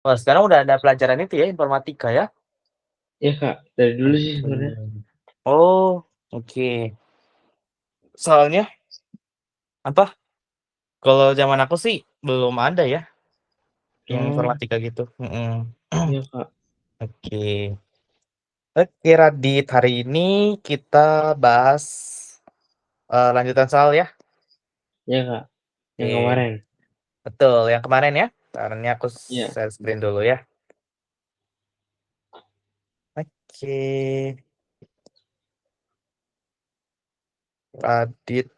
Wah, sekarang udah ada pelajaran itu ya, informatika ya? Iya, Kak, dari dulu sih sebenarnya. Oke. Oh, oke. Soalnya apa, kalau zaman aku sih belum ada ya, yang Oh, informatika gitu, iya, Kak. Oke. Oke Radit, hari ini kita bahas, lanjutan soal ya? Iya, Kak, yang Oke, kemarin. betul yang kemarin ya? Bentar ini aku Iya, share screen dulu ya. Oke, Radit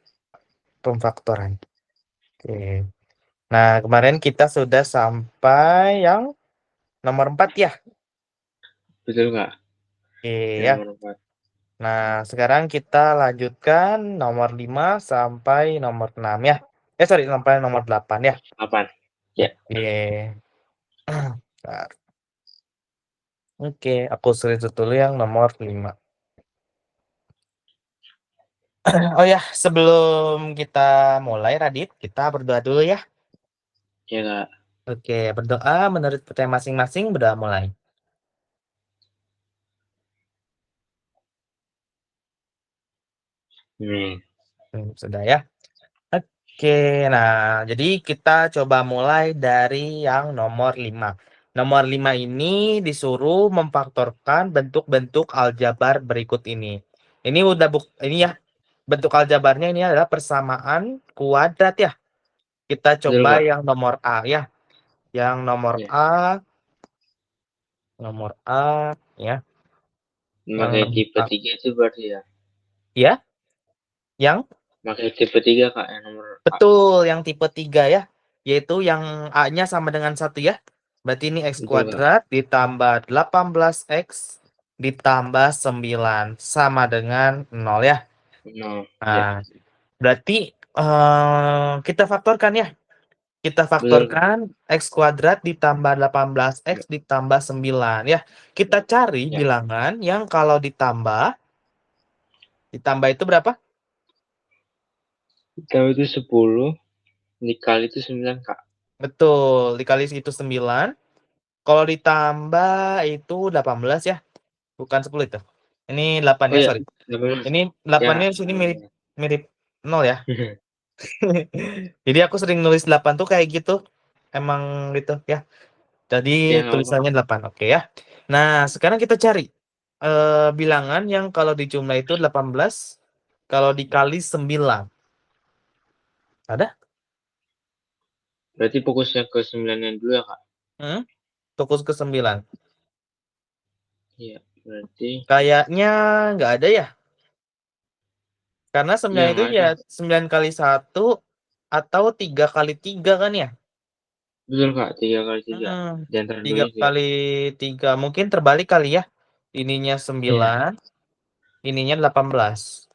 pemfaktoran. Oke. Nah, kemarin kita sudah sampai yang nomor 4 ya? betul, Kak, Oke yang ya. nomor 4. Nah, sekarang kita lanjutkan nomor 5 sampai nomor 6 ya. Sorry, sampai nomor 8 ya. 8. Ya, Oke. Bentar. Oke, aku screenshot dulu yang nomor 5. Oh ya, sebelum kita mulai Radit, kita berdoa dulu ya. iya, Kak. Oke, berdoa menurut percaya masing-masing, berdoa mulai. Sudah ya. Oke, nah jadi kita coba mulai dari yang nomor 5. Nomor 5 ini disuruh memfaktorkan bentuk-bentuk aljabar berikut ini. Ini udah ini ya, bentuk aljabarnya ini adalah persamaan kuadrat ya. Kita Betul, coba Kak. yang nomor A ya. Yang Iya, nomor A ya, yang pakai nomor tipe A. 3 itu berarti ya? Ya, yang Pakai tipe 3, Kak, yang nomor A. betul, yang tipe 3 ya, yaitu yang A-nya sama dengan 1 ya. Berarti ini X Betul, Kak. kuadrat ditambah 18X ditambah 9 sama dengan 0 ya. No, ya, Nah, berarti kita faktorkan ya. Kita betul, Kak. faktorkan X kuadrat ditambah 18X Ya, ditambah 9 ya. Kita cari ya. bilangan yang kalau ditambah itu berapa? Kalau itu 10, dikali itu 9, Kak. Betul, dikali itu 9. Kalau ditambah itu 18 ya. Bukan 10 itu. Ini 8 Oh ya, ya, sorry. 18. Ini Ya, 8-nya sini mirip alhamdulillah. mirip 0 ya. Jadi aku sering nulis 8 tuh kayak gitu. Emang gitu ya. Jadi Ya, nggak apa-apa, Kak. tulisannya 8. Oke ya. Nah, sekarang kita cari bilangan yang kalau dijumlah itu 18, kalau dikali 9. Ada? Berarti fokusnya ke 9-nya dulu ya, Kak? Hmm? Fokus ke 9. Iya, berarti Kayaknya nggak ada ya. Karena 9 ya itu nggak ya ada. 9 kali 1 atau 3 kali 3 kan ya? Betul, Kak, 3 kali 3. Hmm, Di antara 3 duanya itu ya? kali 3. Mungkin terbalik kali ya. Ininya Iya, 9, ininya 18.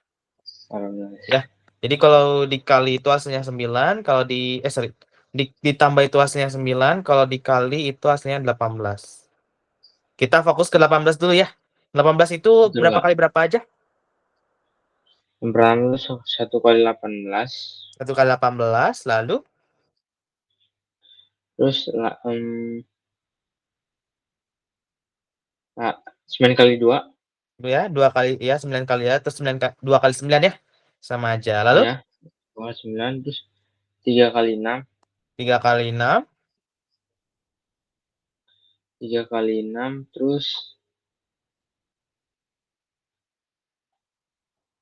alhamdulillah. Ya. Jadi kalau dikali itu hasilnya 9, kalau sorry. Ditambah itu hasilnya 9, kalau dikali itu hasilnya 18. Kita fokus ke 18 dulu ya. 18 itu Betul, berapa Kak. kali berapa aja? Peran lu 1 kali 18, 1 kali 18, lalu terus 9 kali 2, ya 2 kali ya 9 kali ya, terus 2 kali 9 ya. Sama aja. Lalu ya, 9, terus 3 kali 6, 3 kali 6. 3 kali 6, terus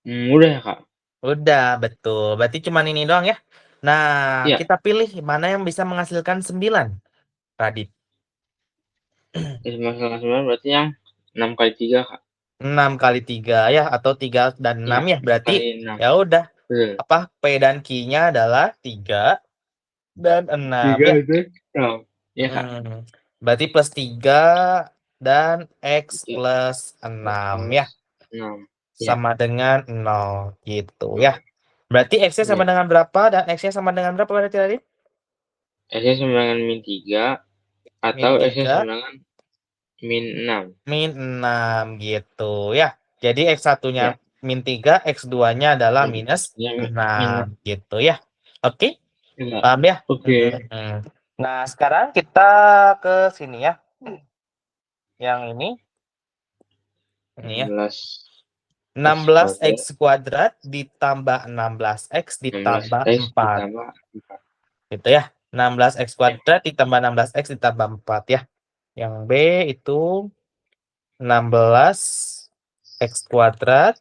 udah ya, Kak? Udah, betul. Berarti cuman ini doang ya. Nah, Iya, kita pilih mana yang bisa menghasilkan 9, Radit. masalah 9 berarti yang 6 kali 3, Kak. 6 kali 3 ya, atau 3 dan 6 Iya, ya. 6 Berarti kali 6. ya udah. Betul. Apa P dan Q-nya adalah 3 dan 6 3 ya. dan 6. Iya, Kak. Berarti plus 3 dan X 3 plus 6 plus ya. 6. Iya, Sama dengan 0 gitu ya. 0. Berarti X-nya sama Iya. dengan berapa dan X-nya sama dengan berapa berarti tadi? S-nya sama dengan min 3 atau Min S-nya 3 sama dengan min 6. min 6 gitu ya. Jadi X1-nya Ya, min 3, X2-nya adalah minus ya min 6 6. gitu ya. Oke, Enggak. paham ya? Oke. Nah, sekarang kita ke sini ya. Yang ini ya. 16x kuadrat ditambah 16x ditambah 16x 4. ditambah 4. Gitu ya. 16x kuadrat ditambah 16x ditambah 4 ya. Yang B itu 16x kuadrat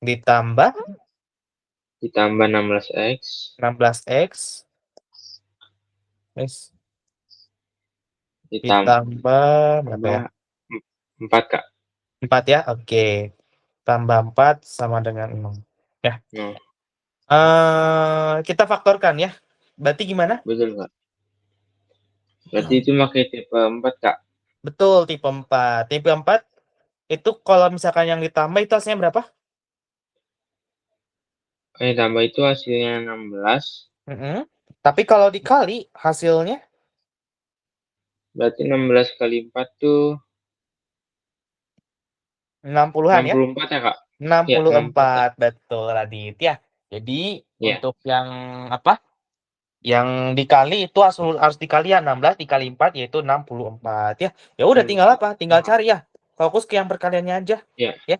ditambah 16x 16x ditambah ditambah berapa ya? 4, Kak. 4 ya. Oke. Tambah 4 sama dengan 6. Ya. Nah, Kita faktorkan ya. Berarti gimana? betul, Kak. Berarti itu pakai tipe 4, Kak. Betul, tipe 4. Tipe 4 itu kalau misalkan yang ditambah itu hasilnya berapa? Tambah itu hasilnya 16. Tapi kalau dikali hasilnya Berarti 16 kali 4 tuh 60-an ya? 64 ya, Kak? Ya, 64, Kak. 64, betul Radit ya. Jadi Ya, untuk yang apa? Yang dikali itu harus dikali ya, 16 dikali 4 yaitu 64 ya. Ya udah tinggal apa? Tinggal cari ya. Fokus ke yang perkaliannya aja. ya, Ya.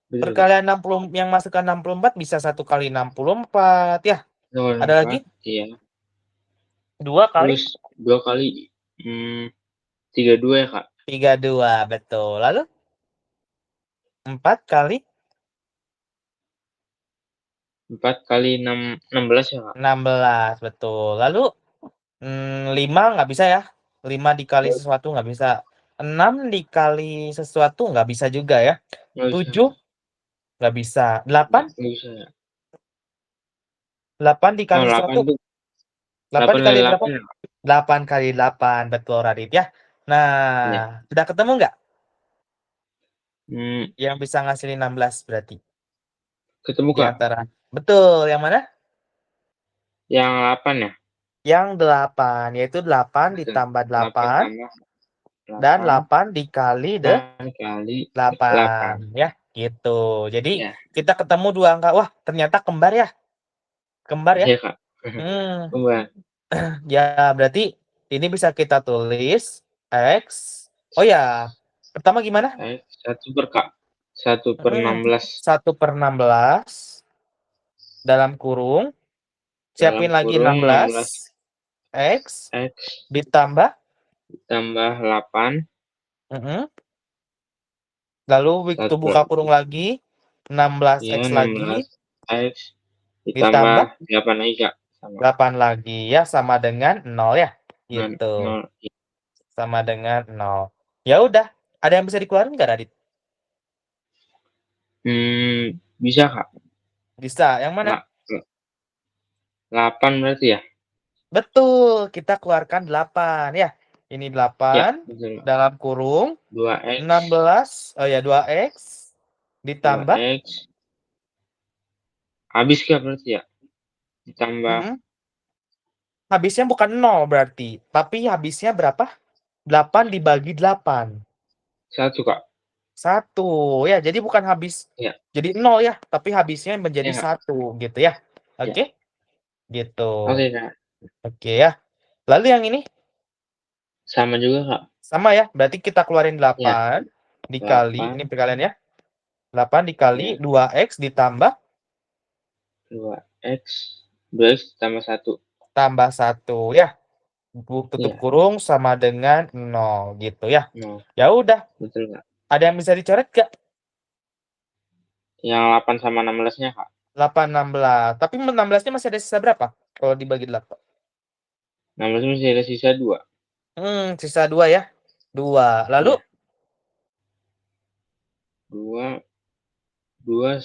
betul, Kak. Perkalian 60 yang masukkan 64 bisa 1 kali 64 ya. Ada lagi? 64, iya. 2 kali Terus 2 kali 32 ya, Kak? 32, betul. Lalu 4 kali 4 kali 16 ya, Kak? 16, betul. Lalu 5 nggak bisa ya. 5 dikali sesuatu nggak bisa. 6 dikali sesuatu nggak bisa juga ya. Nggak bisa, 7 Kak. nggak bisa. 8 Nggak bisa ya. 8 Oh, dikali 8 sesuatu. tuh 8 8 dikali kali berapa? 8 ya, Kak? 8 kali 8, betul Radit ya. Iya. Nah, sudah ketemu nggak Hmm, yang bisa ngasilin 16 berarti? ketemu, Di Kak. antara. Betul, yang mana? Yang 8 ya? Yang 8, yaitu 8 Betul. ditambah 8 8 tambah dan 8 8 dikali kali 8. 8 ya, gitu. Jadi Ya, kita ketemu 2 angka. Wah, ternyata kembar ya? Kembar ya? iya, Kak. Hmm, Kembar. ya berarti ini bisa kita tulis X. Oh ya, pertama gimana? 1 per, Kak. 1 per 16 1/16 dalam kurung, dalam siapin lagi kurung 16 16 X X ditambah ditambah 8 mhm, lalu itu 1 buka kurung lagi, 16 X ya, lagi 16 X ditambah ditambah 8 lagi, Kak. Sama 8 lagi ya, sama dengan 0 ya, dengan gitu. 0. Sama dengan 0. Ya udah, ada yang bisa dikeluarin nggak Radit? Bisa, Kak. Bisa, yang mana? La 8 berarti ya? Betul, kita keluarkan 8 ya. Ini Ya, 8 betul, Kak. dalam kurung 2X 16, oh ya 2X ditambah 2X habis, Kak, berarti ya? Ditambah mhm, habisnya bukan 0 berarti, tapi habisnya berapa? 8 dibagi 8. 1, Kak. 1 ya, jadi bukan habis Ya, jadi 0 ya, tapi habisnya menjadi ya, Kak. 1 gitu ya. Ya. Oke? Gitu. Oke, Kak. Oke ya. Lalu yang ini Sama juga, Kak. sama ya, berarti kita keluarin Ya, 8 dikali ini 8 perkalian ya. 8 dikali ya, 2X ditambah 2X 2X tambah 1. tambah 1 ya. Tutup Iya, kurung sama dengan 0 gitu ya. no, Ya udah, betul, Kak. ada yang bisa dicoret gak? Yang 8 sama 16-nya, Kak. 8, 16. Tapi 16-nya masih ada sisa berapa? Kalau dibagi 8. 16 masih ada sisa 2. Sisa 2 ya. 2. Lalu Iya, 2 2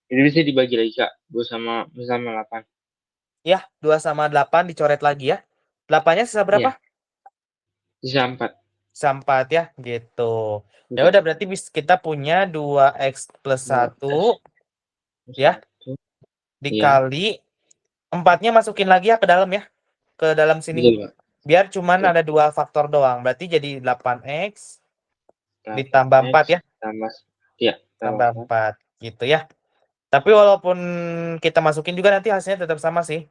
ini bisa dibagi lagi, Kak. 2 sama 8. ya 2 sama 8 dicoret lagi ya. 8-nya sisa berapa? Iya, sisa 4. Sisa 4 ya, gitu. Ya Betul. udah berarti kita punya 2X plus 1 2X plus ya 1. Iya, dikali 4-nya masukin lagi ya ke dalam ya. Ke dalam sini. betul, Kak. Biar cuman Betul. ada 2 faktor doang. Berarti jadi 8X ditambah 4 8X ya. tambah iya, tambah Tambah 4. 4 gitu ya. Tapi walaupun kita masukin juga nanti hasilnya tetap sama sih.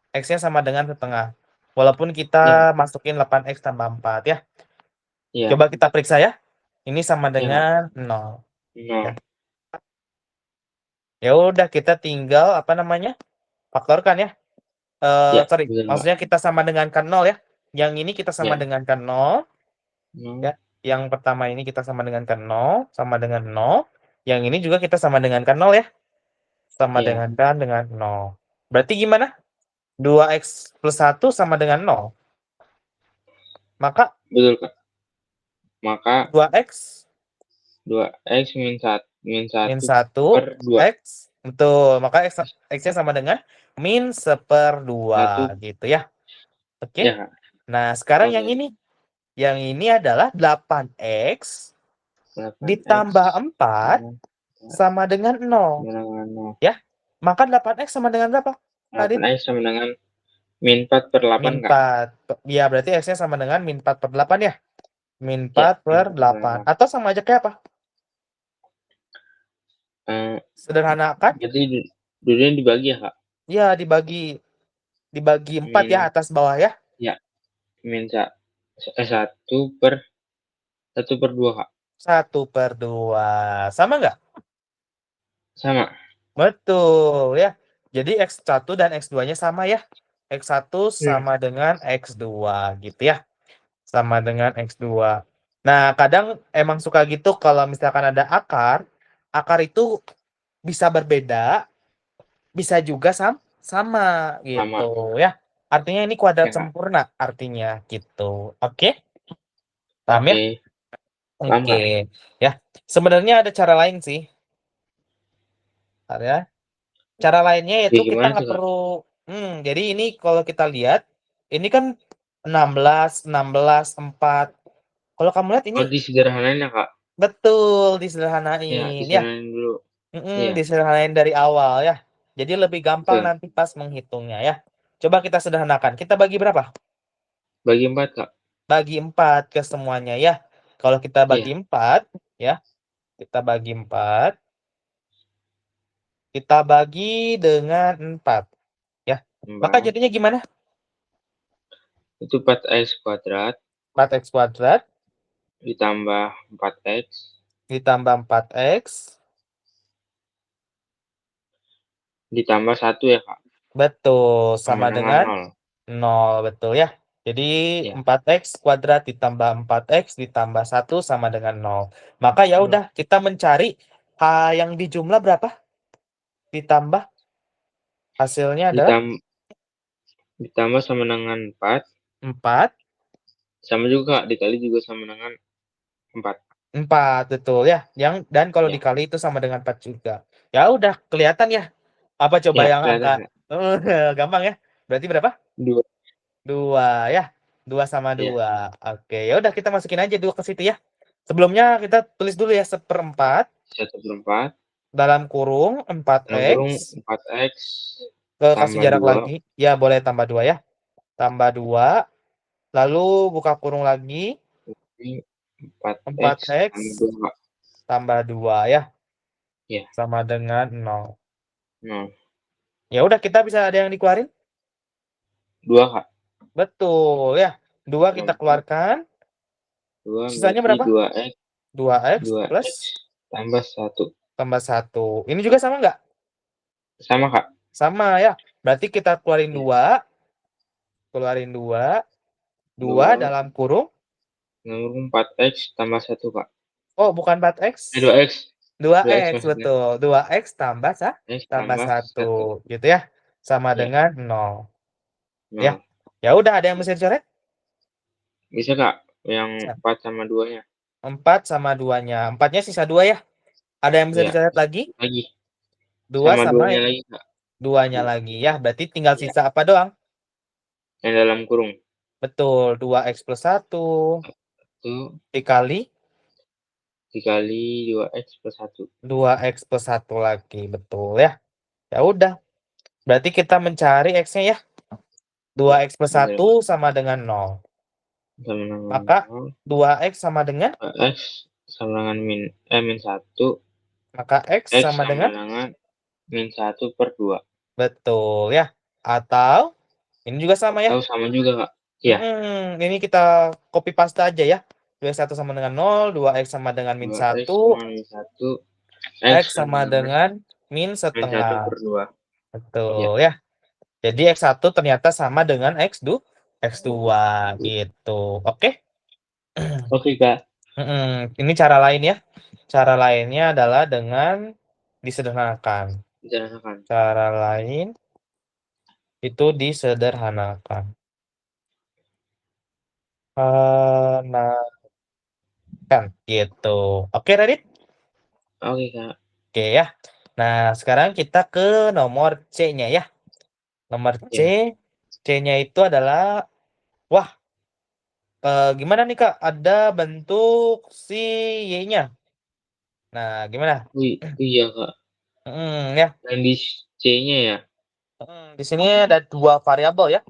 X-nya sama dengan setengah. Walaupun Ya. kita masukin 8x tambah 4 ya. Iya. Coba kita periksa ya. Ini sama Iya, Kak. dengan 0. 0. Ya udah kita tinggal apa namanya? Faktorkan ya. Ya, Sorry, betul, Kak. maksudnya kita sama dengankan 0 ya. Yang ini kita sama Ya. dengankan 0 0. ya. Yang pertama ini kita sama dengankan 0 sama dengan 0. Yang ini juga kita sama dengankan 0 ya. Sama Iya. dengan 0. Berarti gimana? 2x plus 1 sama dengan 0. Maka Betul, Kak. Maka 2x 2x min 1 min 1 per 2. x. Betul. Maka x-nya sama dengan min 1/2 1. gitu ya. Oke. Ya, Kak. Nah, sekarang yang Oke. ini. Yang ini adalah 8x 8x ditambah 4 tambah sama dengan 0. dengan 0. Ya. Maka 8x sama dengan berapa? Adit? 8x sama dengan min 4 per 8, Min Kak. 4. Ya, berarti x-nya sama dengan min 4/8 ya. Min Ya, 4 per 8. Atau sama aja kayak apa? Sederhanakan? Jadi dulunya dibagi ya, Kak? Ya, dibagi 4 ya atas bawah ya. Ya, min 1 per 2, Kak. 1/2. Sama nggak? Sama. Betul ya. Jadi x1 dan x2-nya sama ya. X1 Iya. sama dengan x2 gitu ya. Sama dengan x2. Nah, kadang emang suka gitu kalau misalkan ada akar. Akar itu bisa berbeda, bisa juga sama Sama. gitu ya. Artinya ini kuadrat Ya, Kak. sempurna artinya gitu. Oke? Paham ya? Oke. Paham, Oke. Kak? Ya. Sebenarnya ada cara lain sih. Bentar ya. Cara lainnya Ya, yaitu kita gimana tuh, nggak Kak? perlu jadi ini kalau kita lihat, ini kan 16, 16, 4. Kalau kamu lihat ini Oh, disederhanain ya, Kak? betul Ya, disederhanain ya. disederhanain dulu. Iya, Disederhanain dari awal ya. Jadi lebih gampang betul. nanti pas menghitungnya ya. Coba kita sederhanakan. Kita bagi berapa? Bagi 4, Kak. Bagi 4 ke semuanya ya. Kalau kita bagi Iya. 4 ya, kita bagi 4, kita bagi dengan 4 ya. Maka 4. jadinya gimana? Itu 4x kuadrat 4x kuadrat ditambah 4x ditambah 4x ditambah 1 ya, Kak? betul Sama sama dengan dengan 0. 0 betul ya. Jadi Iya. 4x kuadrat ditambah 4x ditambah 1 sama dengan 0. Maka ya 0. udah kita mencari yang di jumlah berapa? Ditambah hasilnya adalah Ditambah sama dengan 4. 4. Sama juga, Kak, dikali juga sama dengan 4. 4 betul ya. Dan kalau Ya. dikali itu sama dengan 4 juga. Ya udah kelihatan ya. Apa coba Ya, yang kelihatan, angka Kak. gampang ya. Berarti berapa? 2. 2 ya. 2 sama Iya. 2. Oke, ya udah kita masukin aja 2 ke situ ya. Sebelumnya kita tulis dulu ya 1/4 1/4 dalam kurung dalam kurung 4x 4x kasih tambah jarak 2 lagi. Ya, boleh tambah 2 ya. Tambah 2 lalu buka kurung lagi ini 4x 4x tambah 2, Kak. tambah 2 ya. Iya. Sama dengan 0. 0. Ya udah kita bisa ada yang dikeluarin? 2, Kak. Betul ya. 2 kita keluarkan. 2 Sisanya berarti berapa? 2x 2x plus 2x tambah 1. tambah 1. Ini juga sama nggak? Sama, Kak. Sama ya. Berarti kita keluarin Iya. 2. Keluarin 2. 2 2 dalam kurung. nomor 4x tambah 1, Kak. Oh, bukan 4x. 2x. 2x 2x maksudnya. betul. 2x tambah X tambah tambah 1. 1 gitu ya. Sama Iya. dengan 0. Ya. 0. Ya udah ada yang bisa dicoret? Bisa, Kak? Yang 4 sama 2-nya. 4 sama 2-nya. 4-nya sisa 2 ya. Ada yang bisa Iya. dicoret lagi? Lagi. 2 Sama sama 2-nya lagi, Kak. 2-nya lagi ya. Berarti tinggal Iya. sisa apa doang? Yang dalam kurung. Betul, 2x plus 1 Itu dikali dikali 2x plus 1. 2x plus 1 lagi. Betul ya. Ya udah. Berarti kita mencari x-nya ya. 2x plus 1 sama dengan 0. Sama dengan Maka 0. 2x sama dengan 2x sama dengan min 1. maka x X sama sama dengan dengan min 1/2. betul ya. Atau Ini juga sama ya? Tahu sama juga, Kak. Iya. Ini kita copy paste aja ya. 2x1 sama dengan 0, 2x sama dengan min 2x 1, sama min 1, X X sama dengan min min 1 setengah. per 2. Iya. Betul ya. Jadi X1 ternyata sama dengan X2 gitu. Oke? Oke, Kak. Ini cara lain ya. Cara lainnya adalah dengan disederhanakan. Disederhanakan. Cara lain itu disederhanakan. Gitu. Oke, Radit? Oke, Kak. Oke ya. Nah, sekarang kita ke nomor C-nya ya. Nomor C, Iya. C-nya itu adalah, wah, gimana nih Kak? Ada bentuk si Y-nya. Nah, gimana? Iya, Kak. Ya. Yang di C-nya ya? Di sini ada 2 variabel ya.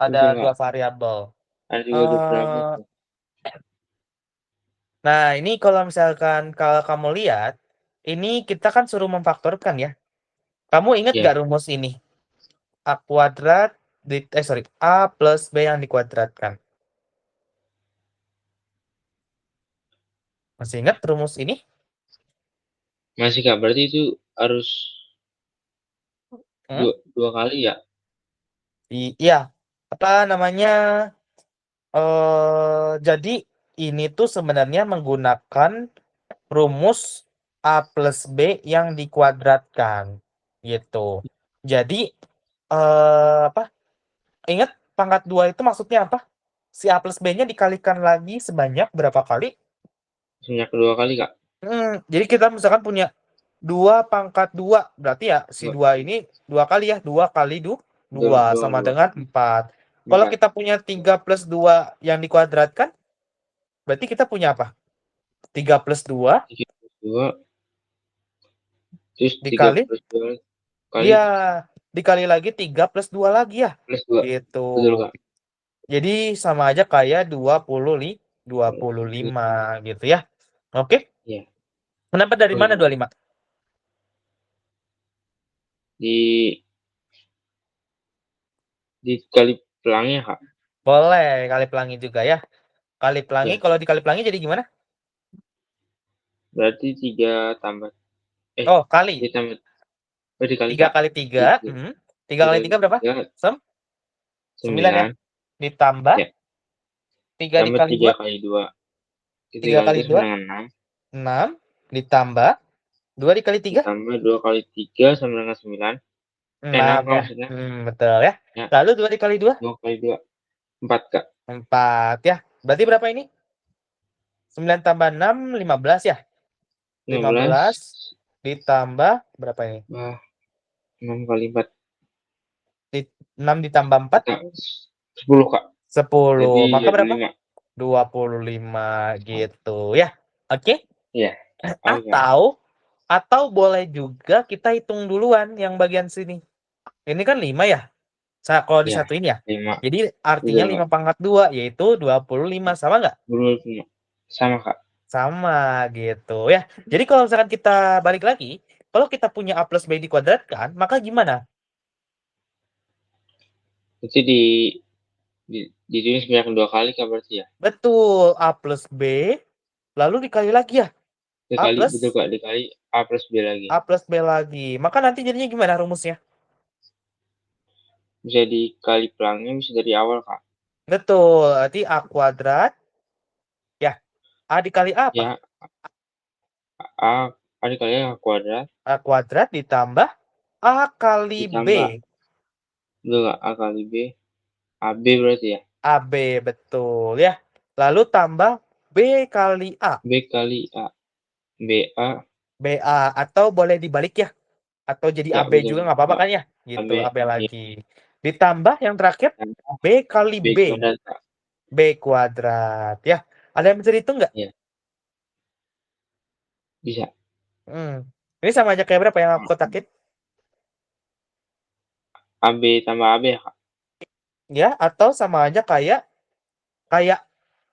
Ada Betul, 2 Kak. variabel. Ada juga 2 berapa Eh, tuh? nah, ini kalau misalkan kalau kamu lihat, ini kita kan suruh memfaktorkan ya. Kamu ingat Iya. nggak rumus ini? A kuadrat A plus B yang dikuadratkan. Masih ingat rumus ini? Masih, Kak. Berarti itu harus Hmm? dua kali ya? Iya. Apa namanya? Jadi ini tuh sebenarnya menggunakan rumus A plus B yang dikuadratkan. Gitu. Jadi, apa? Ingat pangkat 2 itu maksudnya apa? Si A plus B-nya dikalikan lagi sebanyak berapa kali? Sebanyak 2 kali, Kak? Jadi kita misalkan punya 2 pangkat 2, berarti ya si 2. 2 ini 2 kali ya, 2 kali 2 Betul, 2 kali sama 2. dengan 4. Kalau 4. kita punya 3 plus 2 yang dikuadratkan, berarti kita punya apa? 3 plus 2 3 plus 2, terus 3 dikali, plus 2 kali iya, dikali lagi 3 plus 2 lagi ya, plus 2. gitu. Betul, Kak. Jadi sama aja kayak 25 gitu ya. Oke, Iya. kenapa dari Oke, mana Kak. 25? Di dikali pelangnya, Kak? Boleh kali pelangi juga ya. Kali pelangi, Iya. kalau dikali pelangi jadi gimana? Berarti 3 tambah Oh, kali. 3 tambah dikali, 3 Kak. kali 3, 3 3 kali 3 berapa? 3 Sem 9 ya? 9. Ditambah Ya. 3 Tambah dikali 3 2, kali 2. 3 3 kali kali 2 2, sama dengan 6. 6. Ditambah 2 dikali 3, Ditambah 2 kali 3 sama dengan 9. 6, 6 Kak, ya? maksudnya. Betul ya. Ya. Lalu 2 dikali 2, 2 kali 2, 4, Kak. 4 ya. Berarti berapa ini? 9 tambah 6, 15 ya? 15. 15 ditambah berapa ini? Wah, 6 kali 4. 6 ditambah 4, Kita 10, Kak. 10. Jadi Maka jadi berapa? 5. 25 gitu ya. Oke? Iya. Oke, Kak. Atau boleh juga kita hitung duluan yang bagian sini. Ini kan 5 ya? Kalau Iya, disatuin ya? 5. Jadi artinya Betul, 5 Kak. pangkat 2, yaitu 25. Sama nggak? 25. Sama, Kak. Sama gitu ya. Jadi kalau misalkan kita balik lagi, kalau kita punya A plus B dikuadratkan, maka gimana? Itu ditulis sebanyak 2 kali, Kak, berarti ya? Betul, A plus B, lalu dikali lagi ya. A Dikali, betul, plus Kak, dikali A plus B lagi. A plus B lagi. Maka nanti jadinya gimana rumusnya? Bisa dikali pelangnya, bisa dari awal, Kak. Betul, berarti A kuadrat, ya. A dikali A apa? Ya, A, A dikali A kuadrat, A kuadrat ditambah A kali B. ditambah, betul, Kak, A kali B, AB berarti ya? AB, betul ya. Lalu tambah B kali A. B kali A, BA, BA, atau boleh dibalik ya. Atau jadi ya AB betul, juga nggak apa-apa A, kan ya? AB, Gitu, AB ya, lagi. Ditambah yang terakhir tambah B kali B B. kuadrat, Kak. B kuadrat ya. Ada yang bisa dihitung nggak? Ya, bisa. Hmm. Ini sama aja kayak berapa yang aku kotakin? AB tambah AB ya, Kak? Ya, atau sama aja kayak kayak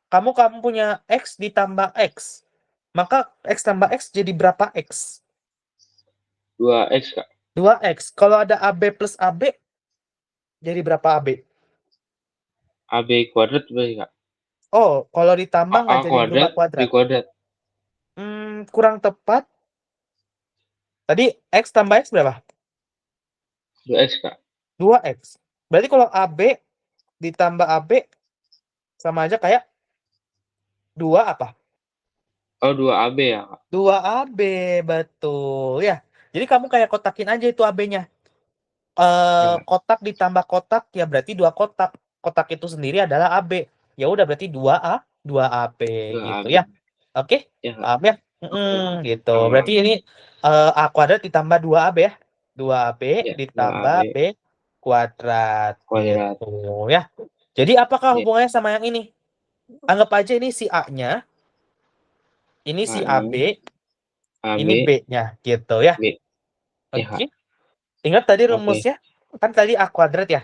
kamu punya X ditambah X. Maka X tambah X jadi berapa X? 2X, Kak. 2X. Kalau ada AB plus AB, jadi berapa AB? AB kuadrat berarti Kak? Oh, kalau ditambah A nggak jadi 2 kuadrat, B kuadrat? kuadrat. Kurang tepat. Tadi X tambah X berapa? 2x Kak. 2X. Berarti kalau AB ditambah AB sama aja kayak 2 apa? Oh 2AB ya Kak? 2 AB, betul. Ya, jadi kamu kayak kotakin aja itu AB-nya. Ya Kak. Kotak ditambah kotak, ya berarti 2 kotak. Kotak itu sendiri adalah AB. Ya udah berarti 2A, 2AB gitu 2AB. ya. Oke, Ya Kak. paham ya? Oke. Gitu. Sama. Berarti ini A kuadrat ditambah 2AB ya. 2AB Ya ditambah 2AB B kuadrat kuadrat. gitu ya. Jadi apakah Ya. hubungannya sama yang ini? Anggap aja ini si A-nya, ini si AB, A-nya, ini AB, B-nya gitu ya. B. Ya Oke. Kak. Ingat tadi Oke. rumusnya? Kan tadi A kuadrat ya.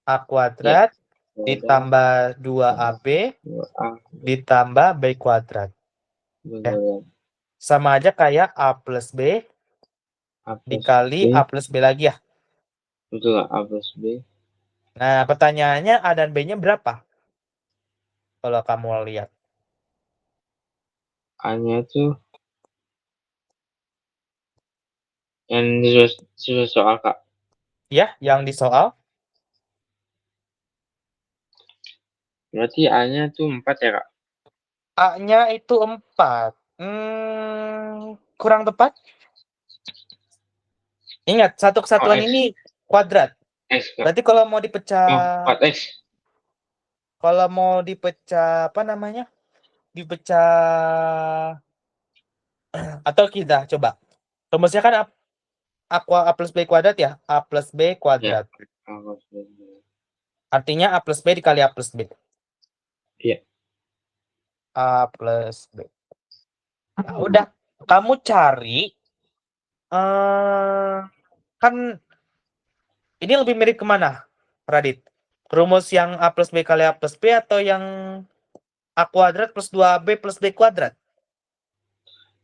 A Ya. kuadrat Kuadrat ditambah 2AB tambah 2A ditambah B kuadrat. Ya. kuadrat. Sama aja kayak A plus B A plus dikali A B. plus B lagi ya. Betul Kak. A plus B. Nah, pertanyaannya A dan B-nya berapa? Kalau kamu lihat. A-nya tuh yang sesuai soal Kak. Ya, yang di soal. Berarti A-nya tuh 4 ya Kak? A-nya itu 4. Kurang tepat. Ingat, satu Oh kesatuan X. ini kuadrat. X Kak. Berarti kalau mau dipecah, Oh 4X. apa namanya? Dipecah atau kita coba. Rumusnya kan A plus B kuadrat ya. A plus B Ya. kuadrat. A plus B. Artinya A plus B dikali A plus B. Iya. A plus B. Nah, udah. Kamu cari. eh kan ini lebih mirip kemana, Radit? Rumus yang A plus B kali A plus B atau yang A kuadrat plus 2AB plus B kuadrat?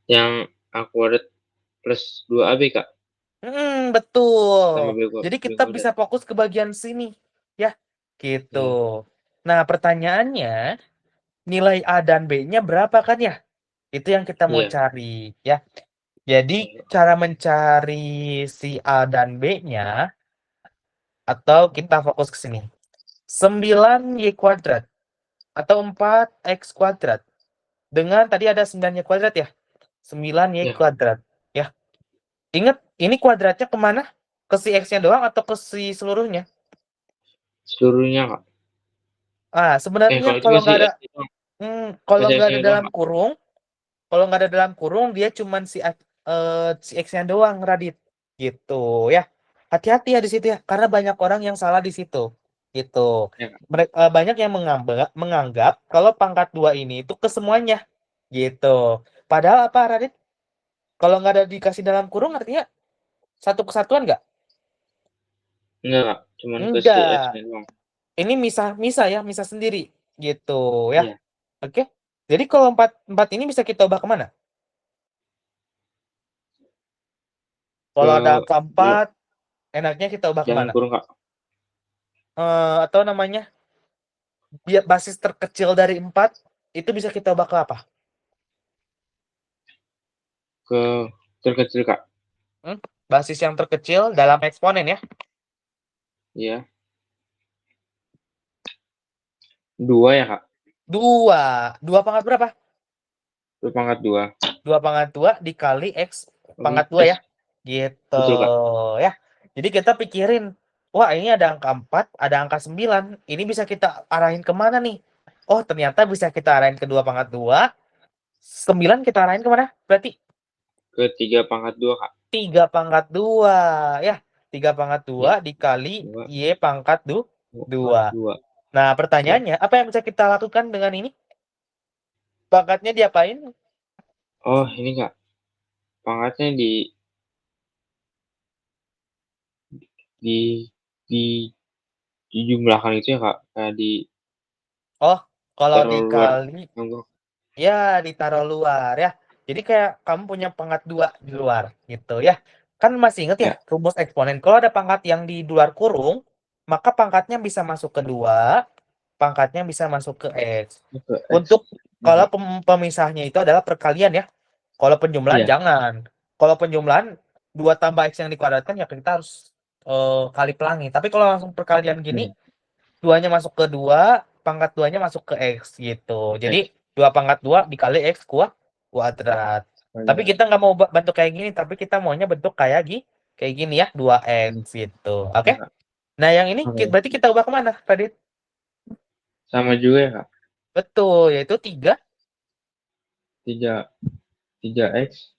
Yang A kuadrat plus 2AB Kak. Tambah Betul. Jadi B kita kuadrat. bisa fokus ke bagian sini. Ya, gitu. Ya. Nah, pertanyaannya, nilai A dan B-nya berapa kan ya? Itu yang kita mau Iya. cari. Ya, jadi Ya. cara mencari si A dan B-nya, atau kita fokus ke sini. 9Y kuadrat atau 4X kuadrat. Dengan tadi ada 9Y kuadrat ya? 9Y Ya. kuadrat. Ya, ingat ini kuadratnya kemana? Ke si X-nya doang atau ke si seluruhnya? Seluruhnya Kak. Sebenarnya Kalau itu kasih X doang. kalau Kasih nggak ada X-nya doang dalam Kak. kurung, dia cuman si X-nya doang, Radit. Gitu ya. Hati-hati ya di situ ya, karena banyak orang yang salah di situ. Gitu. Ya Kak. Banyak yang menganggap kalau pangkat 2 ini itu ke semuanya. Gitu. Padahal apa, Radit? Kalau nggak ada dikasih dalam kurung artinya satu kesatuan nggak? Enggak Kak. Cuman kasih Enggak. X-nya doang. Ini misah-misah ya, misah sendiri. Gitu ya. Iya. Oke. Jadi kalau empat empat ini bisa kita ubah kemana? Ke Kalau ada angka dalam, 4, enaknya kita ubah dalam kemana? kurung Kak. Atau namanya, basis terkecil dari 4, itu bisa kita ubah ke apa? Ke terkecil Kak. Basis yang terkecil dalam eksponen ya. Iya. 2 ya Kak. 2. 2 pangkat berapa? 2 pangkat 2. 2 pangkat 2 dikali X pangkat 2 ya. X. Gitu Betul Kak. ya. Jadi kita pikirin, wah ini ada angka 4, ada angka 9. Ini bisa kita arahin kemana nih? Oh ternyata bisa kita arahin ke 2 pangkat 2. 9 kita arahin kemana? Berarti Ke 3 pangkat 2 Kak. 3 pangkat 2 ya. 3 pangkat 2 Ya. dikali 2 Y pangkat 2. pangkat 2. Nah Ya. pertanyaannya, apa yang bisa kita lakukan dengan ini? Pangkatnya diapain? Oh ini Kak. Pangkatnya di di dijumlahkan itu ya Kak. Kayak Oh, kalau taruh luar dikali, anggur. ya ditaruh luar ya. Jadi kayak kamu punya pangkat 2 di luar gitu ya. Kan masih inget ya Ya. rumus eksponen. Kalau ada pangkat yang di luar kurung, maka pangkatnya bisa masuk ke 2, pangkatnya bisa masuk ke X. Ke X. Untuk Ya, kalau Kak. pemisahnya itu adalah perkalian ya. Kalau penjumlahan Iya. jangan. Kalau penjumlahan 2 tambah X yang dikuadratkan ya kita harus kali pelangi. Tapi kalau langsung perkalian gini, Iya. 2-nya masuk ke 2, pangkat 2-nya masuk ke X gitu. X Jadi 2 pangkat 2 dikali X kuadrat. Tapi kuadrat. kita nggak mau bentuk kayak gini, tapi kita maunya bentuk kayak gini ya, 2X Hmm. gitu. Oke? Ya, Kak. Nah, yang ini Oke. berarti kita ubah kemana, Radit? Sama juga ya, Kak. Betul, yaitu 3. Tiga, tiga X.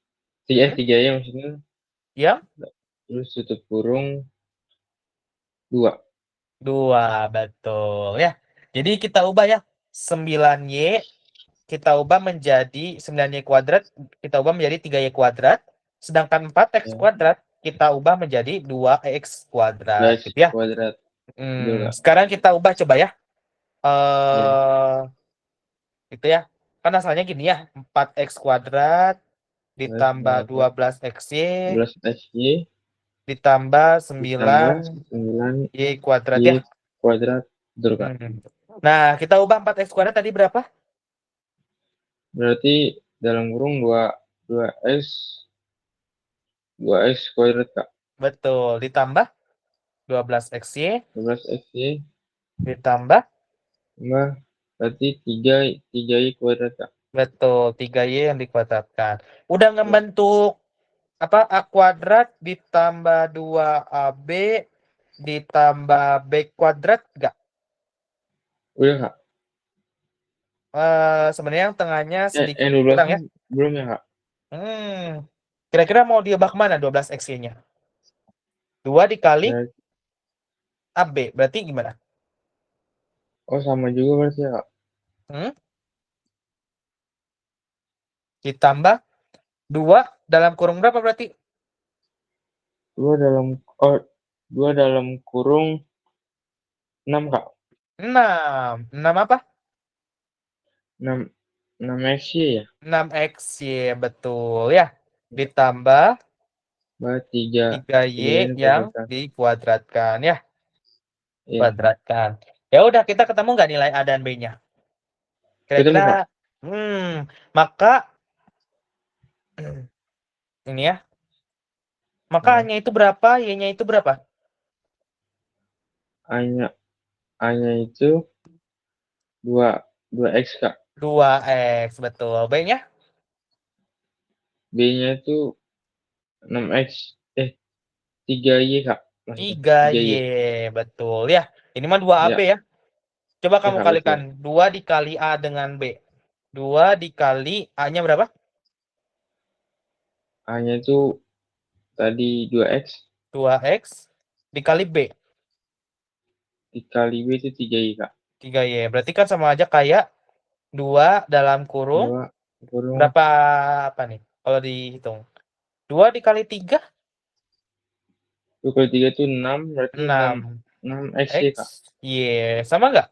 Tiga, Mm-mm. tiga ya maksudnya. Yang Terus tutup kurung 2. 2, betul ya. Jadi kita ubah ya. 9Y kita ubah menjadi 9Y kuadrat, kita ubah menjadi 3Y kuadrat. Sedangkan 4X Ya. kuadrat kita ubah menjadi 2X kuadrat X gitu ya. kuadrat. Betul, Kak. Sekarang kita ubah coba ya. Ya. Eh itu ya. Kan asalnya gini ya, 4X kuadrat Terus ditambah 12XY 12XY ditambah ditambah 9Y 9 kuadrat ya. Y kuadrat. Betul, Kak. Hmm. Nah, kita ubah 4X kuadrat tadi berapa? Berarti dalam kurung 2 2X kuadrat, Kak. Betul, ditambah 12XY 12XY ditambah tambah berarti 3Y kuadrat, Kak. betul 3Y yang dikuadratkan. Udah Ya. ngebentuk apa A kuadrat ditambah 2AB ditambah B kuadrat enggak? Udah, Kak. Sebenarnya yang tengahnya sedikit Yang 12 kurang nya ya. belum ya, Kak? Kira-kira mau diubah kemana 12XY-nya? 2 dikali Berarti, AB, berarti gimana? oh sama juga berarti ya, Kak. Hmm? Ditambah 2 dalam kurung berapa berarti? Dua dalam oh 2 dalam kurung 6, Kak. 6. 6 apa? 6 6XY ya. 6XY, betul ya. Ditambah Berarti 3 3Y 3 ini yang kuadrat. dikuadratkan ya. Iya. Kuadratkan. Ya udah, kita ketemu nggak nilai A dan B-nya? Ketemu, Kira-kira, Kak. maka ini ya. Maka Ya. A-nya itu berapa, Y-nya itu berapa? A-nya A-nya itu 2 2X, Kak. 2X, betul. B-nya? B-nya itu 6X 3Y, Kak. Maksudnya 3Y, 3Y. betul ya. Ini mah 2AB Ya, ya. Coba ya, kamu Kak, kalikan. betul. 2 dikali A dengan B. 2 dikali A-nya berapa? A-nya itu tadi 2X 2X dikali B. dikali B itu 3Y, Kak. 3Y. Berarti kan sama aja kayak 2 dalam kurung 2 kurung berapa apa nih? Kalau dihitung. 2 dikali 3, 2 kali 3 itu 6, berarti 6 6. 6XY, Kak. X, Y. Sama nggak?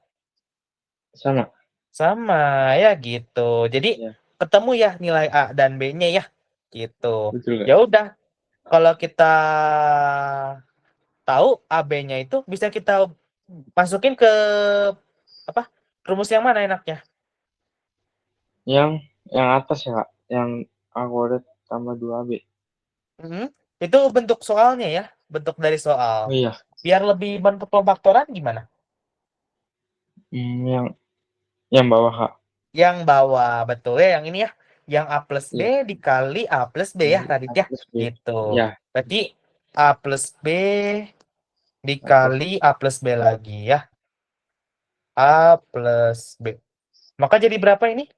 Sama. Sama ya gitu. Jadi Ya, ketemu ya nilai A dan B-nya ya. Gitu. betul, Ya Kak. udah, kalau kita tahu AB-nya itu bisa kita masukin ke apa? Rumus yang mana enaknya? Yang yang atas ya, Kak. Yang A kuadrat tambah 2AB. Mhm. Itu bentuk soalnya ya, bentuk dari soal. Oh iya. Biar lebih bentuk pemfaktoran gimana? Yang bawah, Kak. Yang bawah, betul ya, yang ini ya. Yang A plus B Iya. dikali A plus B ya, Jadi A Radit ya. plus B. Gitu. Ya, Berarti A plus B A plus. dikali A plus B lagi ya. A plus B. Maka jadi berapa ini?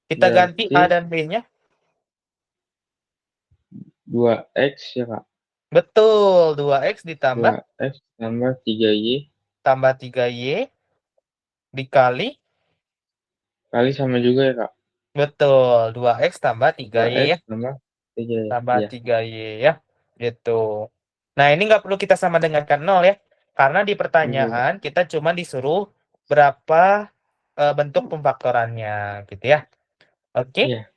Kita ganti A Berarti dan B-nya. 2X ya, Kak. Betul, 2X ditambah 2X tambah 3Y tambah 3Y dikali, kali sama juga ya, Kak. betul, 2X tambah 3Y 2X ya. tambah 3Y. Tambah Iya. 3Y ya. Gitu. Nah, ini nggak perlu kita sama dengankan 0 ya. Karena di Betul, Kak. pertanyaan kita cuma disuruh berapa bentuk pemfaktorannya gitu ya. Oke? Iya.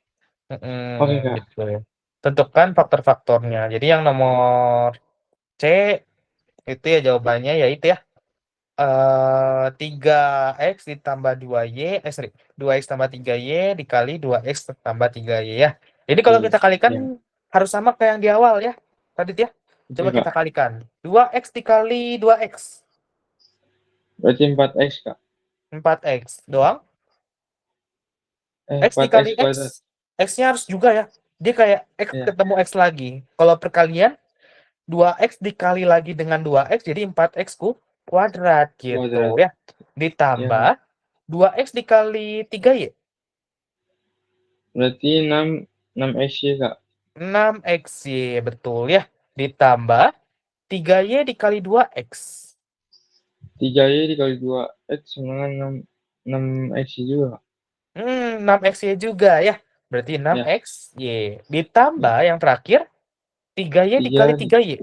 Oke, Kak. Gitu. Tentukan faktor-faktornya. Jadi yang nomor C Itu ya jawabannya ya itu ya. 3x ditambah 2y, sorry, 2x tambah 3y dikali 2x tambah 3y ya. Jadi kalau kita kalikan Ya, harus sama kayak yang di awal ya. Tadi ya. betul Coba kita Kak. kalikan. 2x dikali 2x. Berarti 4x Kak. 4x doang. X 4x dikali kuadrat. x. X-nya harus juga ya. Dia kayak x Ya, ketemu x lagi. Kalau perkalian 2x dikali lagi dengan 2x jadi 4x kuadrat gitu kuadrat. ya. Ya Ditambah Kak. 2x dikali 3y. Berarti 6x ya Kak. 6xy betul ya. Ditambah 3y dikali 2x. 3y dikali 2x sama dengan 6x juga Kak. 6xy juga ya. Berarti Ya, 6xy. Ditambah ya. yang terakhir 3y dikali 3 3y.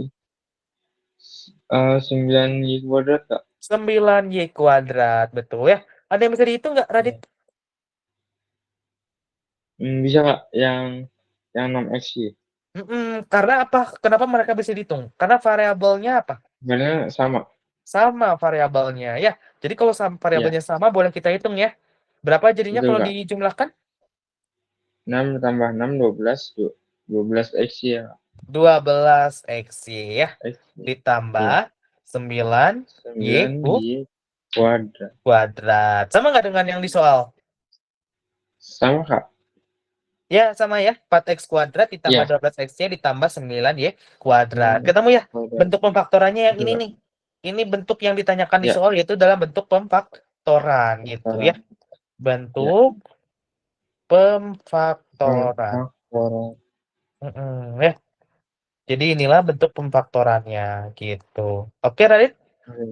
9y kuadrat Kak. 9y kuadrat. Betul ya. Ada yang bisa dihitung nggak, Radit? Ya. Bisa Kak, yang 6x ya. Karena apa? Kenapa mereka bisa dihitung? Karena variabelnya apa? Sebenarnya sama. Sama variabelnya ya. Jadi kalau Ya, variabelnya sama boleh kita hitung ya. Berapa jadinya betul kalau Kak. dijumlahkan? 6 tambah 6, 12x ya. 12x ya. X Ditambah ya. 9y 9y kuadrat. kuadrat. Sama nggak dengan yang di soal? Sama Kak. Ya, sama ya. 4x kuadrat ditambah Ya, 12x-nya ditambah 9y kuadrat. 9x Ketemu ya? kuadrat. Bentuk pemfaktorannya yang Betul ini Kak. nih. Ini bentuk yang ditanyakan di Ya, soal yaitu dalam bentuk pemfaktoran gitu ya. pemfaktoran. Ya, Bentuk pemfaktoran. pemfaktoran. Ya. Jadi inilah bentuk pemfaktorannya gitu. Oke, Radit? Oke,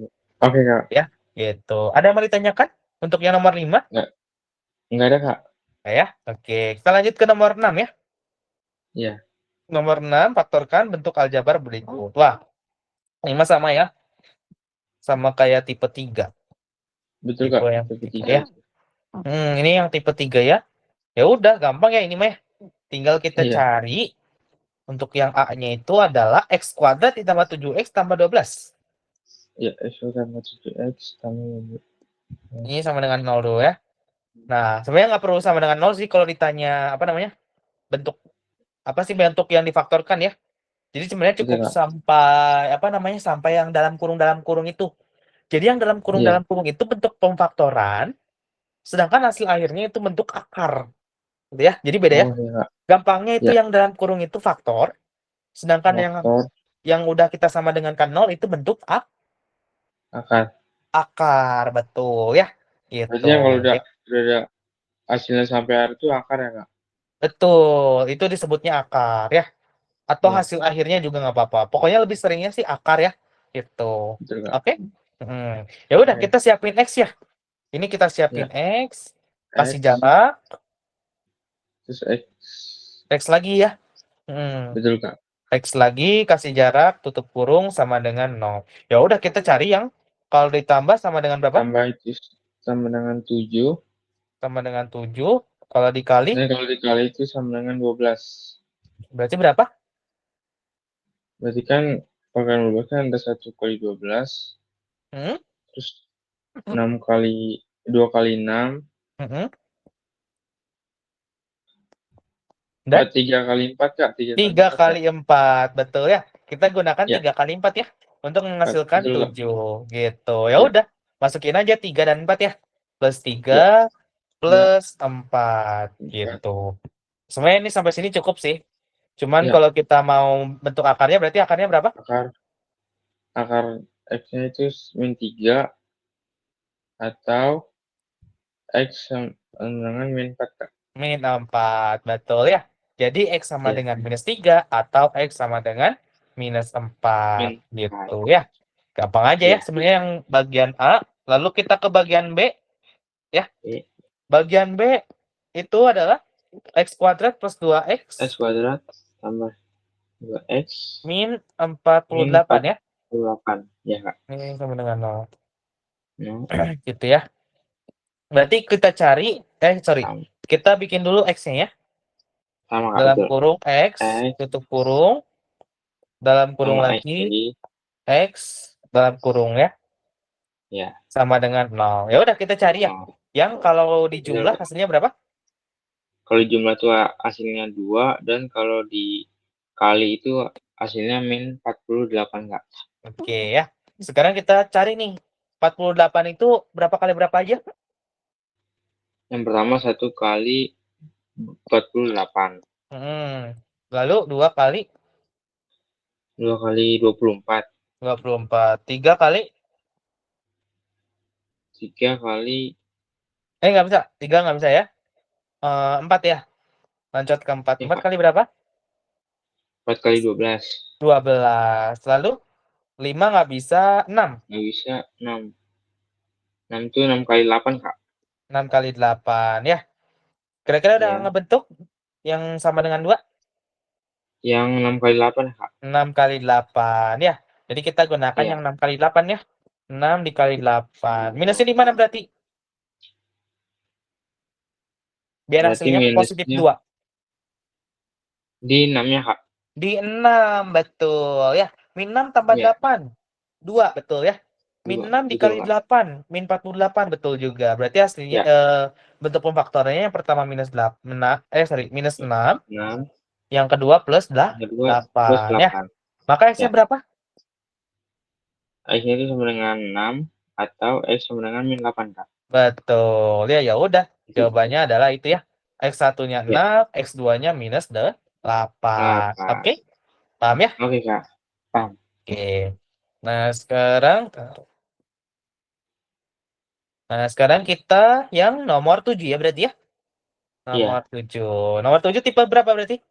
oke, Kak. Ya, gitu. Ada yang mau ditanyakan untuk yang nomor 5? Nggak ada Kak. Ya, oke. Kita lanjut ke nomor 6 ya. Ya, Nomor 6, faktorkan bentuk aljabar berikut. Wah, ini mah sama ya. Sama kayak tipe 3. betul Tipe Kak. yang Tipe tiga 3. ya. Ini yang tipe 3 ya. Ya udah, gampang ya ini mah ya. Tinggal kita Iya. cari untuk yang A-nya itu adalah x kuadrat ditambah 7x tambah 12. Ya, X tambah 7x tambah Ini sama dengan 0 dulu ya. Nah, sebenarnya nggak perlu sama dengan 0 sih kalau ditanya apa namanya? Bentuk apa sih bentuk yang difaktorkan ya? Jadi sebenarnya betul cukup Kak. sampai apa namanya? Sampai yang dalam kurung itu. Jadi yang dalam Iya. kurung itu bentuk pemfaktoran, sedangkan hasil akhirnya itu bentuk akar. Gitu ya. Jadi beda ya. Oh ya Kak. Gampangnya itu Ya, yang dalam kurung itu faktor, sedangkan faktor yang udah kita sama dengan kan 0 itu bentuk akar. akar, betul ya. Gitu. Berarti yang kalau Ya. udah ada hasilnya sampai R itu akar ya Kak? Betul, itu disebutnya akar ya. Atau Iya, hasil akhirnya juga nggak apa-apa. Pokoknya lebih seringnya sih akar ya. Gitu. betul Kak. Oke? Ya udah Oke. kita siapin X ya. Ini kita siapin Ya, X, kasih X jarak, terus X. X lagi ya. Betul Kak. X lagi, kasih jarak, tutup kurung sama dengan 0. Ya udah kita cari yang kalau ditambah sama dengan berapa? Tambah itu sama dengan 7. Sama dengan 7. Kalau dikali Dan kalau dikali itu sama dengan 12. berarti berapa? Berarti kan pangkal 12 kan ada 1 kali 12. Hmm? Terus 6 kali 2 kali 6. Hmm? Dan 3 kali 4 Kak. 3 kali 3 4 ya. kali 4, betul ya. Kita gunakan Ya, 3 kali 4 ya untuk menghasilkan betul Kak. 7 gitu. Ya Ya, udah, masukin aja 3 dan 4 ya. Plus ya, 3 ya. plus 4 4. gitu. Sebenarnya ini sampai sini cukup sih. Cuman Ya, kalau kita mau bentuk akarnya berarti akarnya berapa? akar akar X-nya itu min 3 atau X sama dengan min 4 Kak. Min 4, betul ya. Jadi X sama Ya, dengan minus 3 atau X sama dengan minus 4 min 4. gitu ya. Gampang aja ya Ya. sebenarnya yang bagian A. Lalu kita ke bagian B ya. Oke. Bagian B itu adalah X kuadrat plus 2X X kuadrat tambah 2X min min 48 ya. 48. Ya Kak. Ini sama dengan 0. No, Gitu ya. Berarti kita cari, sorry. sama, Kita bikin dulu X-nya ya. sama Kak, Dalam betul. kurung X, X tutup kurung, dalam kurung sama X lagi lagi. X dalam kurung ya, Ya. sama dengan 0. Ya udah kita cari ya. Nah, Yang kalau dijumlah betul. hasilnya berapa? Kalau jumlah itu hasilnya 2 dan kalau dikali itu hasilnya min 48, Kak. Oke ya. Sekarang kita cari nih. 48 itu berapa kali berapa aja? Yang pertama 1 kali 48. Lalu 2 kali 2 kali 24. 24. 3 kali 3 kali nggak bisa. 3 nggak bisa ya. 4 ya. Lanjut ke 4. ya 4 Kak, kali berapa? 4 kali 12. 12. Lalu 5 nggak bisa. 6. Nggak bisa 6. 6 itu 6 kali 8, Kak. 6 kali 8 ya. Kira-kira udah Ya. ngebentuk yang sama dengan 2? Yang 6 kali 8, Kak. 6 kali 8 ya. Jadi kita gunakan Ya. yang 6 kali 8 ya. 6 dikali 8. Minusnya di mana berarti? Biar Berarti hasilnya positif minusnya 2. di 6-nya, Kak. Di 6, betul ya. Min 6 tambah Ya. 8. 2, betul ya. Min 2. 6 Betul, dikali Kak. 8. Min 48, betul juga. Berarti hasilnya, Ya. bentuk pemfaktorannya yang pertama minus 6. 6. Yang kedua plus Yang kedua plus 8 ya. 8. Maka Ya. X-nya berapa? X-nya itu sama dengan 6 atau X sama dengan min 8, Kak. Betul. Ya udah. Itu. Jawabannya adalah itu ya. X1-nya Ya. 6, X2-nya minus 8. 8. Oke? Paham ya? Oke, Kak. Paham. Oke. Nah, sekarang kita yang nomor 7 ya berarti ya? Nomor Iya. 7. Nomor 7 tipe berapa berarti?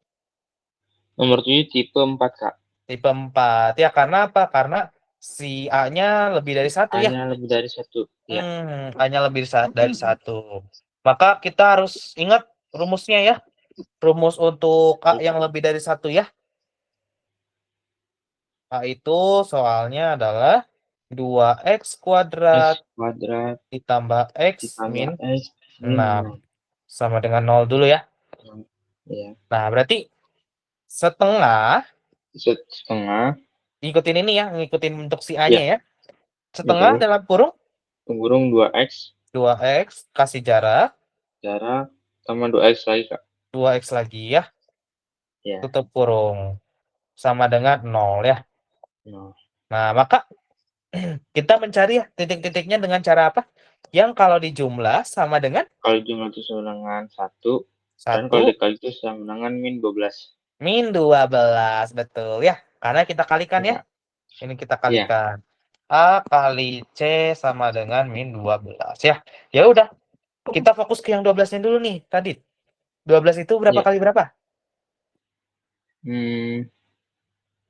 Nomor 7 tipe 4, Kak. Tipe 4. Ya, karena apa? Karena si A-nya lebih dari 1 ya. A-nya lebih dari 1. Iya. A-nya lebih dari 1. Maka kita harus ingat rumusnya ya. Rumus untuk A yang lebih dari 1 ya. A itu soalnya adalah 2x X kuadrat kuadrat ditambah x ditambah min X min 6. Sama dengan 0 dulu ya. 6. Iya. Nah, berarti setengah, Setengah. ngikutin ini ya, ngikutin bentuk si A-nya Ya, ya. Setengah betul. dalam kurung Kurung 2X 2x kasih jarak jarak sama 2X lagi, Kak. 2x lagi ya, Ya. tutup kurung. Sama dengan 0 ya. Nah, Nah, maka kita mencari ya titik-titiknya dengan cara apa? Yang kalau dijumlah sama dengan kalau jumlah itu sama dengan 1 dan kalau 1 dikali itu sama dengan min 12. min 12, betul ya. Karena kita kalikan ya. Ya. Ini kita Iya. kalikan. A kali C sama dengan min 12 ya. Ya udah, kita fokus ke yang 12-nya dulu nih tadi. 12 itu berapa Iya. kali berapa?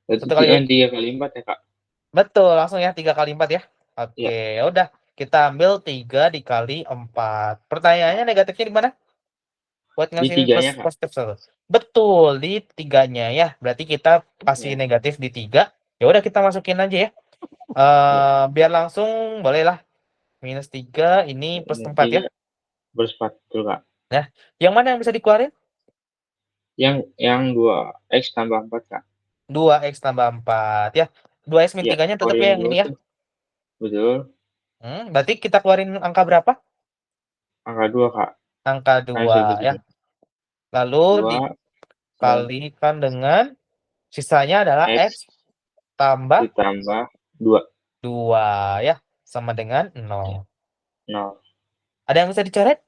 Berarti 1 kali 3 kali 4 ya, Kak? betul, langsung ya 3 kali 4 ya. Iya. Oke, ya udah. Kita ambil 3 dikali 4. Pertanyaannya negatifnya di mana? Buat Di ngasih tiganya, Kak. positif selalu. Betul, di 3-nya ya. Berarti kita kasih Ya. negatif di 3. Ya udah kita masukin aja ya. Ya. Biar langsung bolehlah. Minus 3 ini plus Ini 4 ya. 3 bersifat betul, Kak. Nah, yang mana yang bisa dikeluarin? Yang 2X tambah 4, Kak. 2x tambah 4 ya. 2x min Ya, 3-nya tetap kalau ya yang yang 2 ini ya. tuh betul Berarti kita keluarin angka berapa? angka 2, Kak. Angka Kan 2 ya. segitu. Lalu 2 dan dikalikan dengan sisanya adalah X x tambah ditambah 2. 2 ya. Sama dengan Ya, 0. 0. Ada yang bisa dicoret?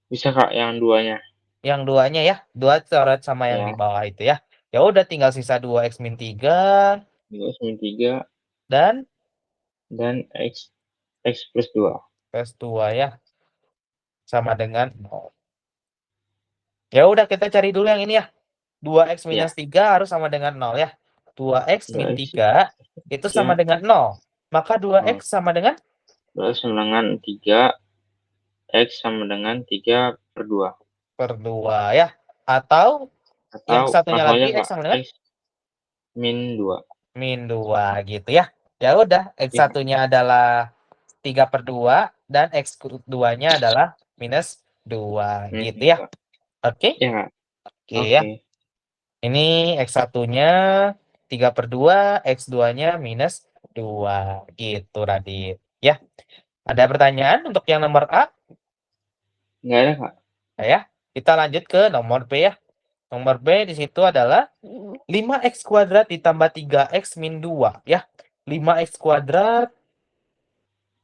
Bisa, Kak, yang 2-nya. Yang 2-nya ya. 2 coret sama yang di Ya, bawah itu ya. Ya udah tinggal sisa 2x min 3 X min 3 dan dan X plus 2. plus 2 ya. Sama dengan 0. Ya udah kita cari dulu yang ini ya. 2x minus Ya, 3 harus sama dengan 0 ya. 2x min 2X 3 itu sama 3 dengan 0. Maka 2x 0. sama dengan 2X sama dengan 3, X sama dengan 3 per 2. per 2 ya. Atau yang Atau satunya langsung lagi aja, x Kak, sama dengan X min 2. min 2 gitu ya. Ya udah, x Ya, satunya adalah 3 per 2 dan x 2-nya adalah minus 2 min gitu ya. 2. Oke? Ya, Kak. Oke ya. Oke. Ini x satunya 3 per 2, x 2-nya minus 2. Gitu, Radit. Ya, ada pertanyaan untuk yang nomor A? Nggak ada, Kak. Nah, ya, kita lanjut ke nomor B ya. Nomor B di situ adalah 5x kuadrat ditambah 3x min 2 ya. 5x kuadrat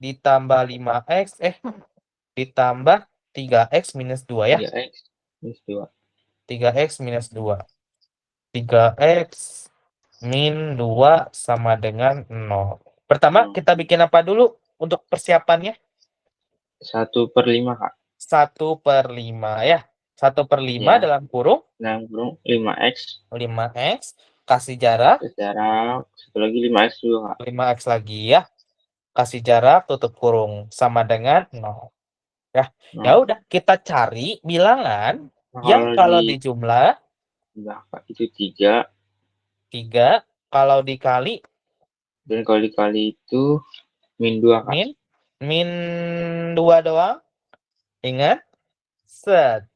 ditambah 5x ditambah 3x minus 2 ya. 3x minus 2. 3x minus 2. 3x min 2 sama dengan 0. Pertama, kita bikin apa dulu untuk persiapannya? 1/5, Kak. 1/5 ya. 1/5 Ya, dalam kurung dalam kurung 5x 5x, kasih jarak jarak satu lagi 5x juga, Kak. 5x lagi ya. Kasih jarak, tutup kurung sama dengan 0. Ya. Ya Nah, udah, kita cari bilangan yang kalau kalau dijumlah itu 3, 3, kalau dikali dan kalau dikali itu min 2, Kak. min min 2 doang. Ingat? Set.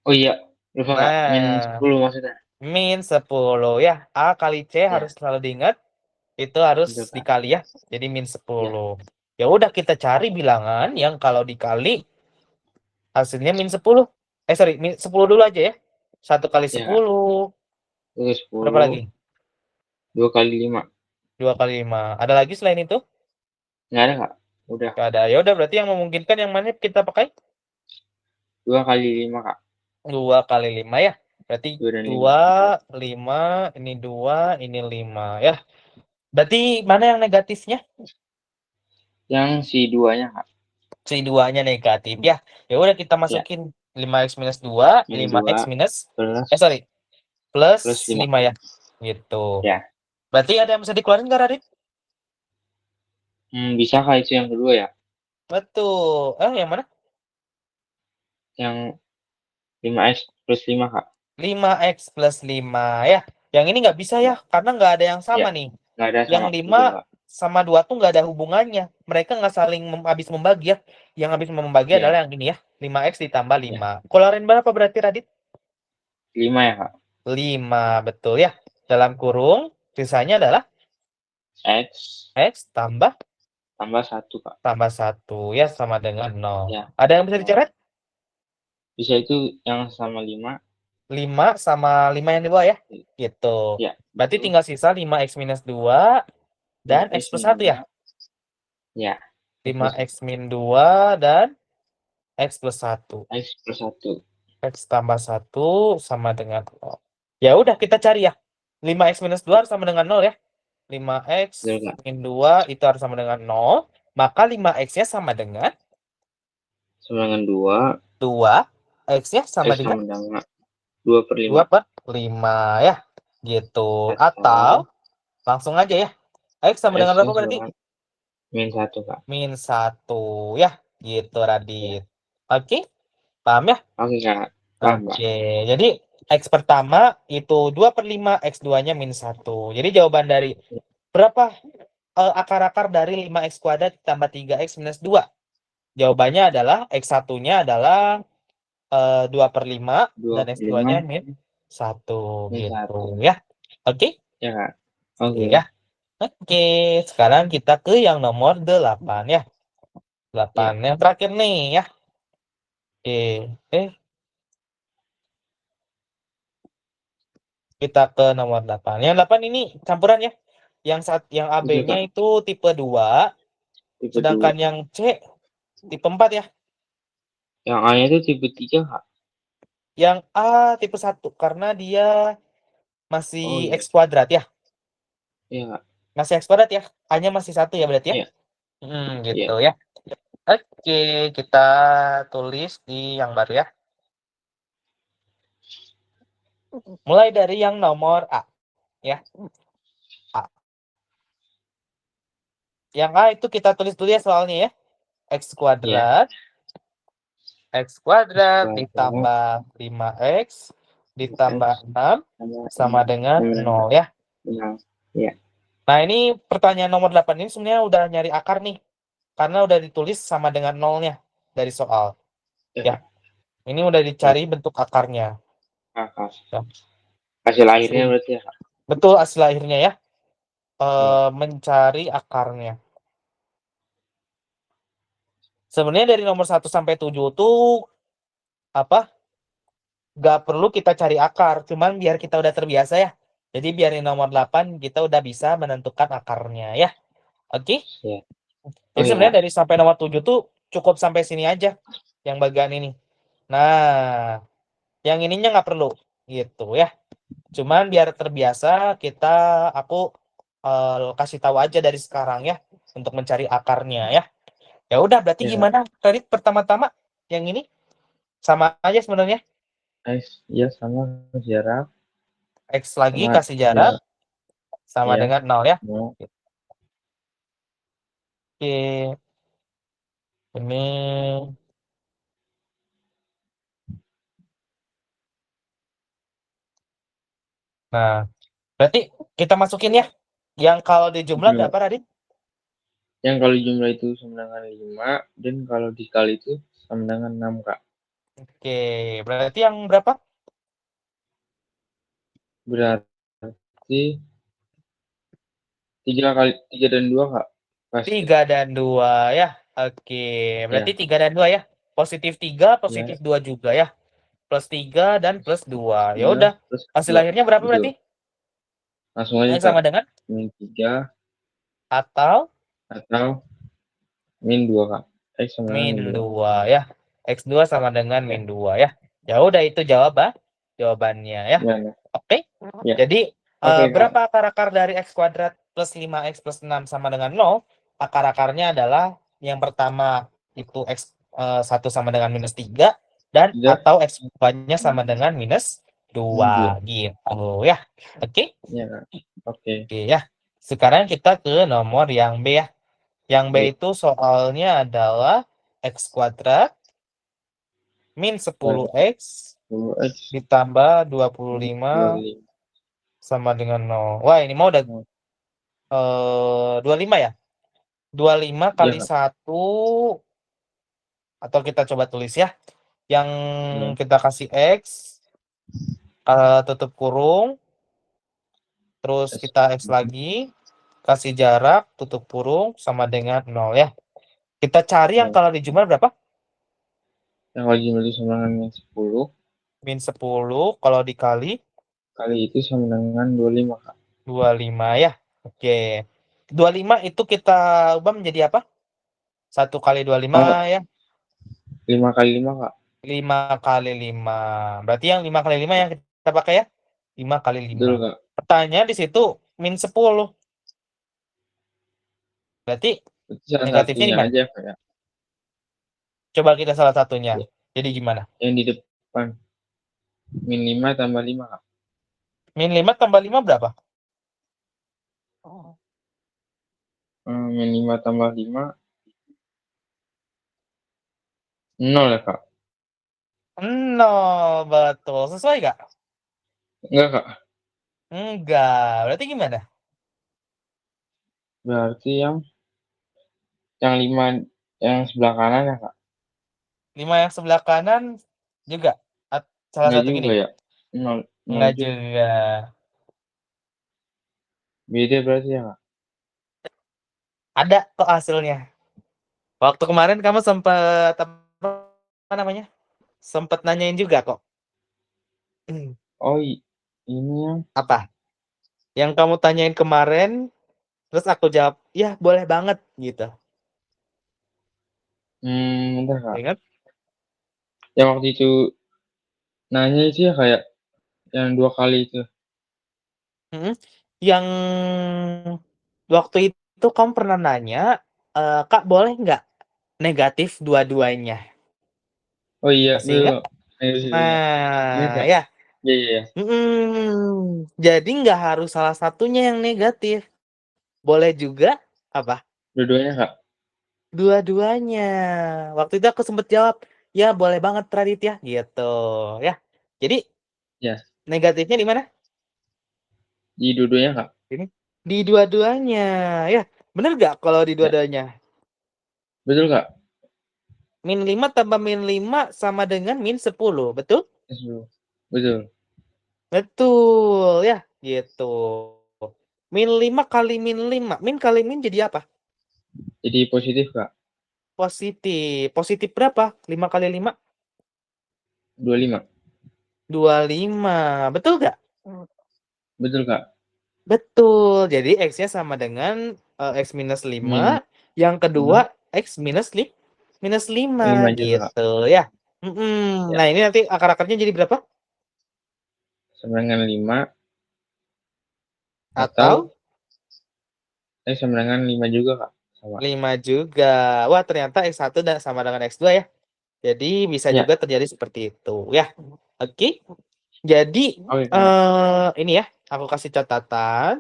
Oh iya, lupa, Kak. Min Nah, 10 maksudnya. min 10 ya. A kali C Ya, harus selalu diingat. Itu harus betul, Kak. dikali ya. Jadi min Ya, 10. Ya udah, kita cari bilangan yang kalau dikali hasilnya min 10. Sorry, min 10 dulu aja ya. 1 kali ya, Kak. 10. Itu Berapa 10, lagi? 2 kali 5. 2 kali 5. Ada lagi selain itu? Nggak ada, Kak. Udah. Nggak ada. Ya udah, berarti yang memungkinkan yang mana kita pakai? 2 kali 5, Kak. 2 kali 5 ya. Berarti 2 dan 5. 2, 5, ini 2, ini 5 ya. Berarti mana yang negatifnya? Yang si 2-nya, Kak. Si 2-nya negatif ya. Ya udah, kita Ya, masukin 5x minus 2, min 5x 2 minus plus sorry, plus plus 5. 5 ya. Gitu. Ya. Berarti ada yang bisa dikeluarin nggak, Radit? Bisa, Kak, itu yang kedua ya? Betul. Yang mana? Yang 5x plus 5, Kak. 5x plus 5 ya. Yang ini nggak bisa ya, Ya, karena nggak ada yang ya. sama nih. Nggak ada Yang sama. 5 Betul, Kak. sama 2 tuh nggak ada hubungannya. Mereka nggak saling habis membagi ya. Yang habis membagi Ya, adalah yang ini ya. 5x ditambah ya. 5. Keluarin berapa berarti, Radit? 5 ya, Kak. 5, betul ya. Dalam kurung, sisanya adalah X x tambah tambah 1, Kak. 1 ya, sama dengan 0. Ya, Ada yang bisa dicoret? bisa itu yang sama 5. 5 sama 5 yang di bawah ya. Gitu. Ya, Berarti betul. tinggal sisa 5x minus 2 dan x 5x plus min 1 ya. 2. Ya, X plus 5x min 2 dan x plus 1. X plus 1. X tambah 1 sama dengan 0. Ya udah, kita cari ya. 5x minus 2 harus sama dengan 0 ya. 5x Betul, Kak. min 2 itu harus sama dengan 0. Maka 5x-nya sama dengan Sama dengan 2. 2. X-nya sama X dengan sama dengan 2/5. 2/5 ya. Gitu. Atau Atau langsung aja ya. X sama dengan X-nya berapa sama berarti? dengan min 1, Kak. Min 1 ya. Gitu, Ya. Radit. Oke? Paham ya? Oke, Kak. Paham, Pak. Oke, jadi X pertama itu 2/5, X2-nya min 1. Jadi jawaban dari berapa akar-akar dari 5x kuadrat tambah 3x minus 2? Jawabannya adalah X1-nya adalah 2/5 dan X2-nya 2/5 min 1 min gitu 1. ya. Oke? Ya, Kak. Oke Oke. ya. Oke, sekarang kita ke yang nomor 8 ya. 8 Ya. yang terakhir nih ya. Kita ke nomor 8. Yang 8 ini campuran ya. Yang Betul, AB-nya Kak. itu tipe 2, Tipe 2. sedangkan yang C tipe 4 ya. Yang A-nya itu tipe 3, Kak. Yang A tipe 1 karena dia Oh, masih iya. X kuadrat ya. Iya, Kak. Masih X kuadrat ya. A-nya masih 1 ya berarti ya. Iya. Gitu Iya. ya. Oke, kita tulis di yang baru ya. Mulai dari yang nomor A ya. A. Yang A itu kita tulis dulu ya soalnya ya. X kuadrat. X kuadrat ditambah 5x ditambah 6 sama dengan 0 ya. Iya. Nah, ini pertanyaan nomor 8 ini sebenarnya udah nyari akar nih. Karena udah ditulis sama dengan 0-nya dari soal. Ya. Ini udah dicari bentuk akarnya. Akar. Ya. Hasil akhirnya berarti ya, Kak. Betul, hasil akhirnya ya. mencari akarnya. Sebenarnya dari nomor 1 sampai 7 tuh apa? Nggak perlu kita cari akar, cuman biar kita udah terbiasa ya. Jadi biar di nomor 8 kita udah bisa menentukan akarnya ya. Oke? Siap. Oh Jadi sebenarnya ya, dari sampai nomor 7 tuh cukup sampai sini aja yang bagian ini. Nah, yang ininya nggak perlu gitu ya. Cuman biar terbiasa aku kasih tahu aja dari sekarang ya untuk mencari akarnya ya. Ya udah berarti ya Kak. gimana? Tadi pertama-tama yang ini sama aja sebenarnya. Nice. Ya sama jarak X lagi sama kasih jarak jarak sama ya. dengan 0 ya. Mau Oke, ini nah, berarti kita masukin ya. Yang kalau di jumlah juga. berapa tadi? Yang kalau jumlah itu sama dengan 5 dan kalau dikali itu sama dengan 6 Kak. Oke, berarti yang berapa? Berarti 3 dan 2 Kak. Pasti. 3 dan 2 ya. Oke, berarti Ya, 3 dan 2 ya. Positif 3, ya. positif 2 juga ya. Plus 3 dan plus 2. Ya 3 udah. plus Hasil 2. akhirnya berapa Betul. berarti? Langsung aja Yang Kak. sama dengan Min 3 atau atau min 2 Kak. X sama dengan min min 2. 2 ya. X2 sama dengan Ya, min 2 ya. Ya udah itu jawabannya ya. gimana? Oke. Ya. Jadi Oke Kak. berapa akar-akar dari X kuadrat plus 5X plus 6 sama dengan 0? Akar-akarnya adalah yang pertama itu X 1 sama dengan minus 3 dan 3 atau X nya sama dengan minus min 2. 2 gitu ya. Oke. Ya Kak. Oke. Oke ya. Sekarang kita ke nomor yang B ya. Yang B Baik. itu soalnya adalah X kuadrat min 10X 10X ditambah 25 25. sama dengan 0. Wah, ini mau udah 25 ya? 25 Ya kali Kak. 1 atau kita coba tulis ya. Yang Ya. kita kasih X tutup kurung, terus S. kita X lagi, kasih jarak, tutup kurung sama dengan 0 ya. Kita cari yang Ya. kalau dijumlah berapa? Yang kalau jumlah itu sama dengan 10 Min 10 kalau dikali kali itu sama dengan 25 Kak. 25 ya. Oke. 25 itu kita ubah menjadi apa? 1 kali 25 Oh, ya. 5 kali 5 Kak. 5 kali 5. Berarti yang 5 kali 5 yang kita pakai ya. 5 kali 5. Betul Kak. Pertanyaan di situ min 10. Berarti Itu salah negatifnya di satunya mana? aja Kak ya. Coba kita salah satunya. Ya. Jadi gimana? Yang di depan min 5 tambah 5 Kak. Min 5 tambah 5 berapa? Min 5 tambah 5 0 ya Kak. 0. Betul. Sesuai nggak? Enggak Kak. Enggak. Berarti gimana? Berarti yang 5 yang sebelah kanan ya Kak. 5 yang sebelah kanan juga salah Enggak satu juga gini. ya. 0 0 Enggak juga. juga. Beda berarti ya Kak. Ada kok hasilnya. Waktu kemarin kamu sempat apa namanya? Sempat nanyain juga kok. Oh, ini yang Apa? Yang kamu tanyain kemarin, terus aku jawab, ya boleh banget gitu. bentar Kak. Ingat? Yang waktu itu nanya itu ya kayak yang 2 kali itu. Mm-mm. Yang waktu itu kamu pernah nanya, Kak boleh nggak negatif dua-duanya? Oh iya, Masih betul ingat? Kak. Yang situnya. Ingat Nah, Kak? ya. Iya, iya, iya. Jadi nggak harus salah satunya yang negatif. Boleh juga apa? Dua-duanya Kak. Dua-duanya. Waktu itu aku sempet jawab, ya boleh banget Raditya gitu ya. Jadi Ya, negatifnya di mana? di dua-duanya Kak. Ini di dua-duanya. Ya, bener nggak kalau di Ya, dua-duanya? betul Kak. Min 5 tambah min 5 sama dengan min 10, betul? Betul. Betul. Betul ya, gitu. Min 5 kali min 5. Min kali min jadi apa? Jadi positif, Kak. Positif. Positif berapa? 5 kali 5? 25. 25. Betul nggak? Betul, Kak. Betul. Jadi X-nya sama dengan X minus 5. Min Yang 5, kedua X minus 5 5 juga, Kak. gitu ya. Ya, Nah, ini nanti akar-akarnya jadi berapa? sama dengan 5 Atau atau sama dengan 5 juga, Kak. Sama. 5 juga. Wah, ternyata X1 sama dengan X2 ya. Jadi bisa Ya, juga terjadi seperti itu ya. Oke. Jadi oke, Kak. ini ya, aku kasih catatan.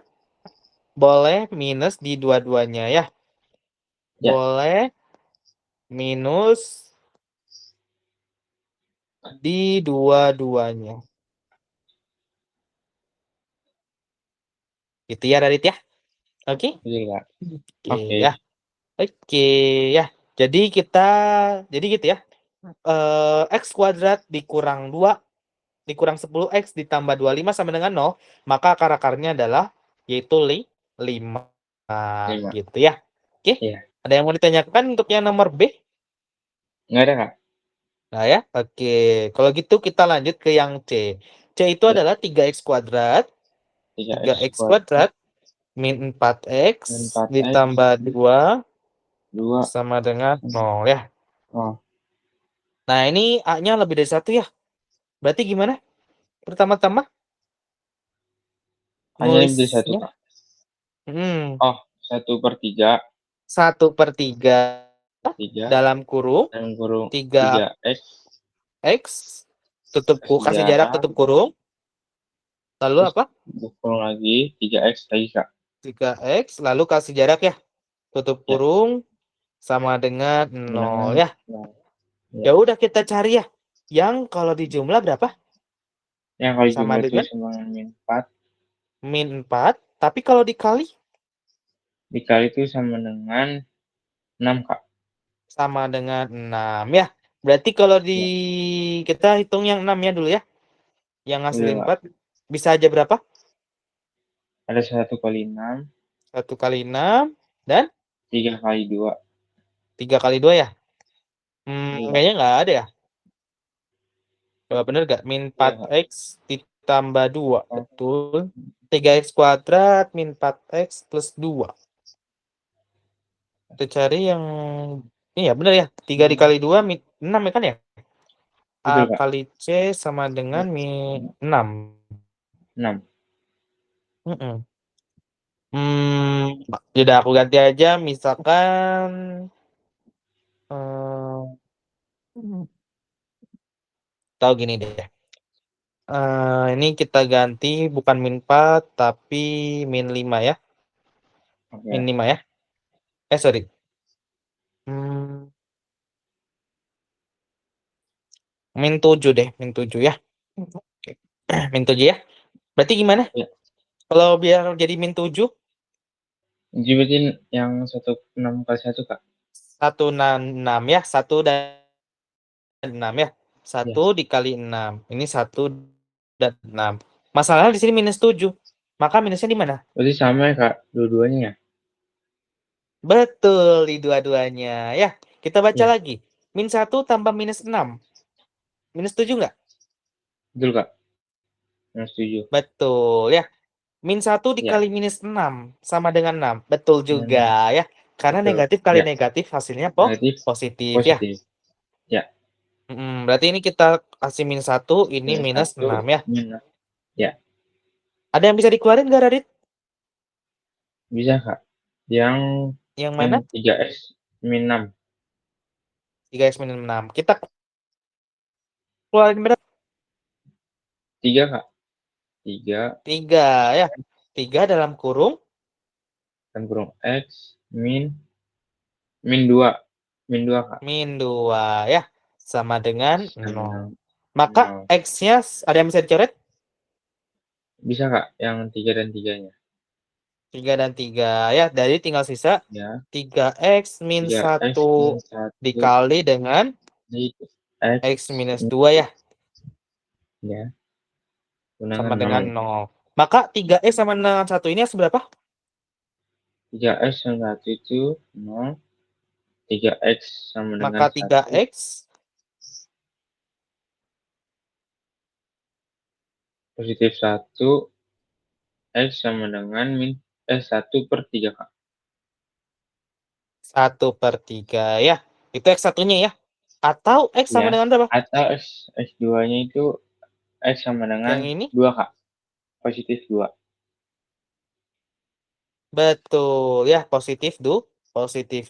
Boleh minus di dua-duanya ya. Ya, Boleh minus di dua-duanya. Gitu ya, Radit ya. Oke. betul, Kak. Oke Oke. ya. Oke ya. Jadi gitu ya. X kuadrat dikurang 2 dikurang 10X ditambah 25 sama dengan 0, maka akar-akarnya adalah yaitu 5 5. gitu ya. Oke. Iya. Ada yang mau ditanyakan untuk yang nomor B? Nggak ada, Kak. Nah ya, oke. Kalau gitu kita lanjut ke yang C. C itu Ya, adalah 3X kuadrat. 3x 3X kuadrat kuadrat min 4X min 4x ditambah 2 2. sama dengan 0 ya. Oh, Nah ini A-nya lebih dari 1 ya. Berarti gimana? Pertama-tama hanya lebih dari 1, nulisnya Kak. hmm, Oh, 1/3. 1/3 3 dalam kurung dalam kurung 3X 3x tutup kasih kasih jarak jarak, tutup kurung. Lalu terus apa? kurung lagi 3x lagi, Kak. 3X lalu kasih jarak ya. Tutup Ya, kurung sama dengan 0 menangan. ya. Nah, Ya ya. udah kita cari ya. Yang kalau di jumlah berapa? Yang kali Sama jumlah itu dengan sama dengan min 4 min 4. Tapi kalau dikali dikali itu sama dengan 6, Kak. sama dengan 6 ya. Berarti kalau Ya, kita hitung yang 6 ya dulu ya. Yang boleh, ngasilin Kak. 4 bisa aja berapa? Ada 1 kali 6, 1 kali 6 dan 3 kali 2. 3 kali 2 ya. Iya, Kak. Kayaknya nggak ada ya. Coba bener nggak? Min Iya, Kak. 4X ditambah 2. Oh, Betul. 3X kuadrat min 4X plus 2. Kita cari yang ini ya bener ya. 3 dikali 2 min 6 ya kan ya? A betul, Kak. kali C sama dengan min 6. 6. Mm-mm. Jadi aku ganti aja misalkan eh, tahu gini deh. Ini kita ganti bukan min 4 tapi min 5 ya. Min Oke. 5 ya. Sorry. Hmm, min 7 deh, min 7 ya. Min 7 ya. Berarti gimana? Ya. Kalau biar jadi min 7, Jibatin yang 6 kali 1, Kak. 1 6 ya. 1 dan 6 ya. Ya. 1 dikali 6. Ini 1 dan 6. Masalahnya di sini minus 7. Maka minusnya di mana? Berarti sama ya, Kak, dua-duanya ya? Betul, di dua-duanya. Ya, kita baca Iya, lagi. Min 1 tambah minus 6. Minus 7 nggak? betul, Kak. Yang setuju. Betul, ya. Min 1 Ya, dikali minus 6 sama dengan 6. Betul juga, dengan ya. Karena betul. negatif kali Ya, negatif hasilnya negatif, positif, ya. positif. Ya, Berarti ini kita kasih min 1, ini minus minus 1, 6 ya. minus. Ya, Ada yang bisa dikeluarin nggak, Radit? bisa, Kak. Yang Yang min mana? 3x min 6. 3X minus 6. Kita keluarin berapa? 3, Kak. 3 3 ya. 3 dalam kurung dan kurung x min 2. Min 2, Kak. min 2 ya. Sama dengan Sama 0. dengan Maka 0. X-nya ada yang bisa dicoret? Bisa, Kak, yang 3 dan 3-nya. 3 dan 3 ya. Jadi tinggal sisa Ya, 3X min 3x 1 min 1 dikali dengan di X x minus min 2 ya. ya, Sama ulangan dengan 0. 0. Maka 3X sama dengan 1 ini seberapa? 3x sama 1 itu 0. 3x sama dengan Maka 1. 3x Positif 1. X sama dengan 1/3 Kak. 1/3 ya. Itu X satunya ya. Atau X sama Ya. dengan berapa? Atau X2-nya itu X sama dengan Yang ini? 2 Kak. Positif 2. Betul ya, positif 2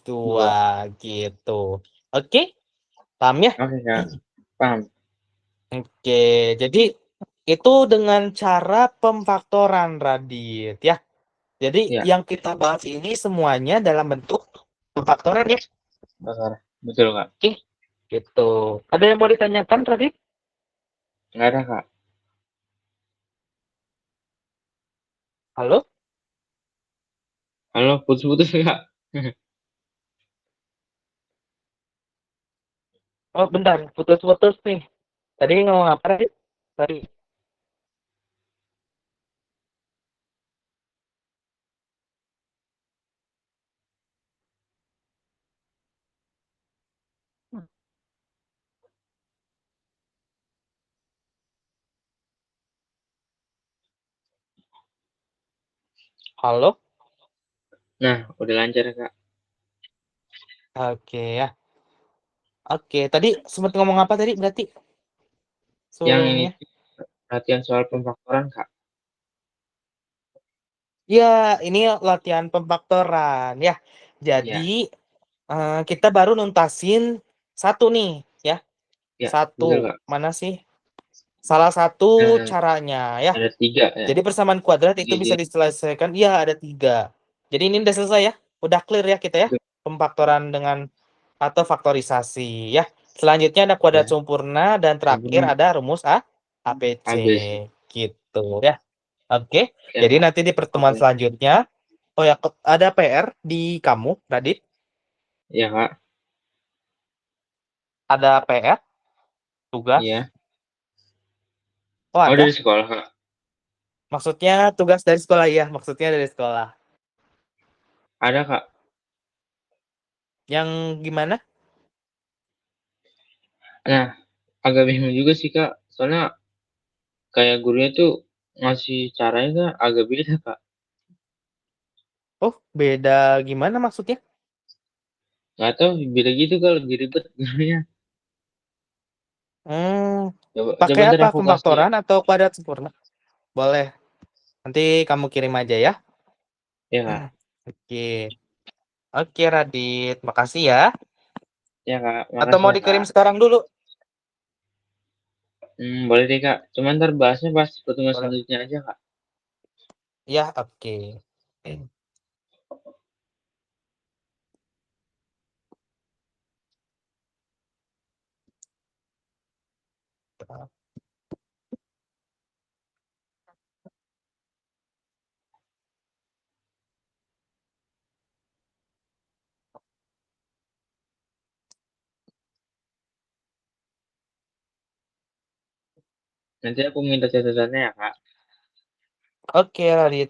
2. gitu. Oke, paham ya? Oke Kak. Paham? Oke, jadi itu dengan cara pemfaktoran, Radit ya. Jadi Ya. yang kita bahas ini semuanya dalam bentuk pemfaktoran ya. Bakar. Betul Kak. Oke, gitu. Ada yang mau ditanyakan, Radit? Nggak ada Kak. Halo? Halo, putus-putus Kak. Oh, bentar, putus-putus nih. Tadi ngomong apa, Radit? Tadi. Halo? Nah, udah lancar Kak. Oke ya. Oke, tadi sempat ngomong apa tadi berarti Yang ini sebelumnya? latihan soal pemfaktoran Kak. Ya, ini latihan pemfaktoran ya. Jadi Ya. kita baru nuntasin satu nih ya. Ya, Satu betul Kak. mana sih? Salah satu Nah, caranya ya. ada 3 ya. Jadi persamaan kuadrat itu 3 bisa jenis. diselesaikan. Iya, ada 3. Jadi ini udah selesai ya. Udah clear ya kita ya. Pemfaktoran dengan atau faktorisasi ya. Selanjutnya ada kuadrat Ya. sempurna dan terakhir Sempurna ada rumus ABC ABC. gitu ya. Oke. Ya Jadi Kak. nanti di pertemuan Oke. selanjutnya, oh ya, ada PR di kamu, Radit. Ya Kak. Ada PR, tugas. Iya. Oh, Oh, dari ada. sekolah Kak. Maksudnya tugas dari sekolah ya, maksudnya dari sekolah. Ada Kak. Yang gimana? Nah, agak bingung juga sih Kak. Soalnya kayak gurunya tuh ngasih caranya kan agak beda Kak. Oh, beda gimana maksudnya? Nggak tahu beda gitu Kak, lebih ribet gurunya. Hmm, Coba coba pakai ntar apa? aku kasih Pemfaktoran atau kuadrat sempurna? Boleh. Nanti kamu kirim aja ya. ya Kak. Oke. Oke, Radit. Makasih ya. Ya Kak, Atau makasih mau ya dikirim Kak. sekarang dulu? Boleh deh Kak. Cuman ntar bahasnya pas pertemuan Boleh. selanjutnya aja Kak. Ya, oke. Nanti aku minta catatannya ya Kak. Oke, Radit.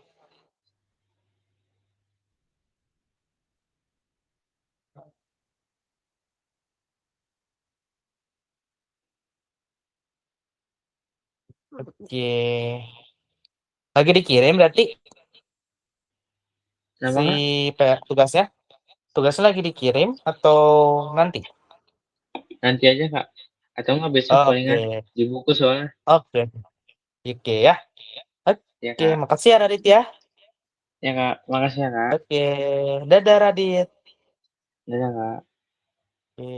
Oke. Lagi dikirim berarti Kenapa si Kak? PR tugasnya? Tugasnya lagi dikirim atau nanti? Nanti aja Kak. Atau nggak besok palingan Oke. di buku soalnya. Oke. Oke ya. Ya Oke, Kak. makasih ya Radit ya. Ya Kak, makasih ya Kak. Oke. Dadah Radit. Dadah Kak. Oke.